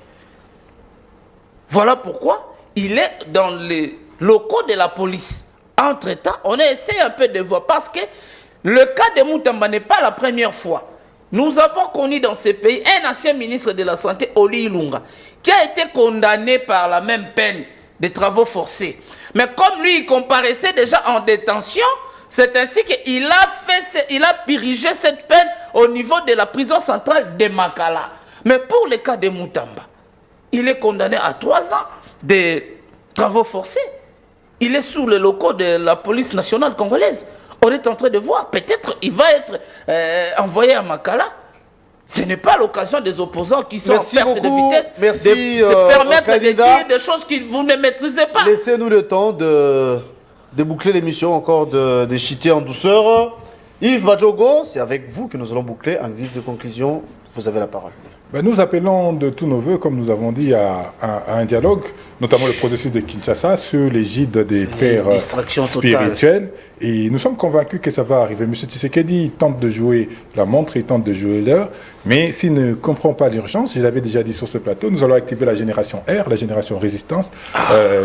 Voilà pourquoi il est dans les locaux de la police. Entre-temps, on a essayé un peu de voir, parce que le cas de Moutamba n'est pas la première fois. Nous avons connu dans ce pays un ancien ministre de la Santé, Oli Ilunga, qui a été condamné par la même peine de travaux forcés. Mais comme lui, il comparaissait déjà en détention, c'est ainsi qu'il a dirigé cette peine au niveau de la prison centrale de Makala. Mais pour le cas de Moutamba, il est condamné à 3 ans de travaux forcés. Il est sous les locaux de la police nationale congolaise. On est en train de voir, peut-être il va être envoyé à Makala. Ce n'est pas l'occasion des opposants qui sont en perte de vitesse Merci, de se permettre de candidat. dire des choses que vous ne maîtrisez pas. Laissez-nous le temps de boucler l'émission, encore de chiter en douceur. Yves Badjogo, c'est avec vous que nous allons boucler en guise de conclusion. Vous avez la parole. Ben, nous appelons de tous nos voeux, comme nous avons dit, à un dialogue, notamment le processus de Kinshasa, sur l'égide des pères spirituels. Et nous sommes convaincus que ça va arriver. M. Tshisekedi tente de jouer la montre, il tente de jouer l'heure, mais s'il ne comprend pas l'urgence, je l'avais déjà dit sur ce plateau, nous allons activer la génération R, la génération résistance.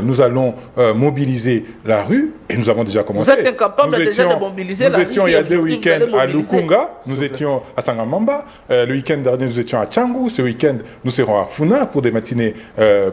Nous allons mobiliser la rue, et nous avons déjà commencé. Vous êtes incapable déjà de mobiliser la rue. Nous étions il y a 2 week-ends à Lukunga, nous étions à Sangamamba, le week-end dernier nous étions à Tchangou, ce week-end nous serons à Funa pour des matinées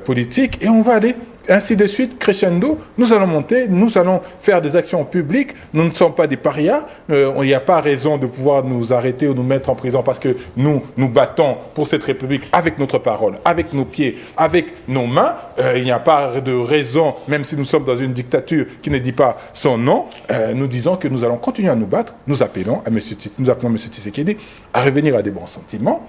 politiques, et on va aller ainsi de suite, crescendo, nous allons monter, nous allons faire des actions publiques, nous ne sommes pas des parias, il n'y a pas raison de pouvoir nous arrêter ou nous mettre en prison parce que nous nous battons pour cette République avec notre parole, avec nos pieds, avec nos mains. Il n'y a pas de raison, même si nous sommes dans une dictature qui ne dit pas son nom, nous disons que nous allons continuer à nous battre, nous appelons M. Tshisekedi à revenir à des bons sentiments,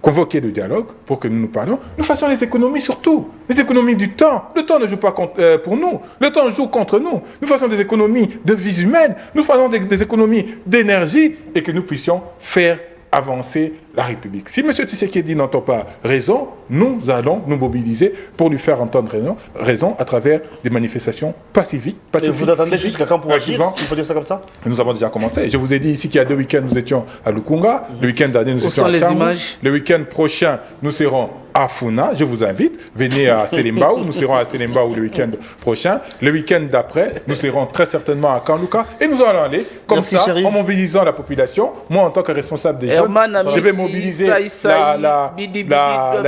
convoquer le dialogue pour que nous nous parlions, nous fassions les économies surtout, les économies du temps. Le temps ne joue pas pour nous, le temps joue contre nous. Nous faisons des économies de vies humaines, nous faisons des économies d'énergie et que nous puissions faire avancer la République. Si M. Tshisekedi n'entend pas raison, nous allons nous mobiliser pour lui faire entendre raison à travers des manifestations pacifiques. Et vous attendez jusqu'à quand pour agir, s'il faut dire ça comme ça? Nous avons déjà commencé. Je vous ai dit ici qu'il y a 2 week-ends, nous étions à Lukunga. Le week-end dernier, nous étions à Tchangou. Le week-end prochain, nous serons à Funa. Je vous invite. Venez à Selimbaou. Nous serons à Selimbaou le week-end prochain. Le week-end d'après, nous serons très certainement à Kanlouka. Et nous allons aller comme ça, en mobilisant la population. Moi, en tant que responsable des jeunes, je vais mobiliser la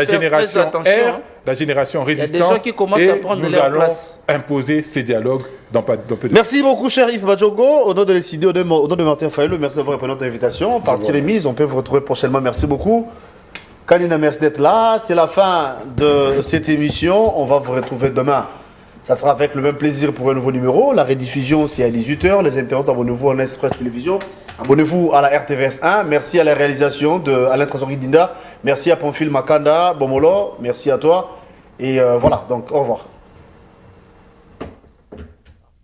génération R, la génération résistante, et nous allons imposer ces dialogues dans peu de temps. Merci beaucoup, cher Yves Badjogo. Au nom de l'ECD, au nom de Martin Fayolo, merci d'avoir répondu à notre invitation. Partie remise, on peut vous retrouver prochainement. Merci beaucoup. Kanina, merci d'être là. C'est la fin de cette émission. On va vous retrouver demain. Ça sera avec le même plaisir pour un nouveau numéro. La rediffusion, c'est à 18h. Les internautes, abonnez-vous à Express Télévision. Abonnez-vous à la RTVS 1. Merci à la réalisation de Alain Trésorier Dinda. Merci à Pamphile Makanda, Bomolo. Merci à toi. Et voilà, donc au revoir.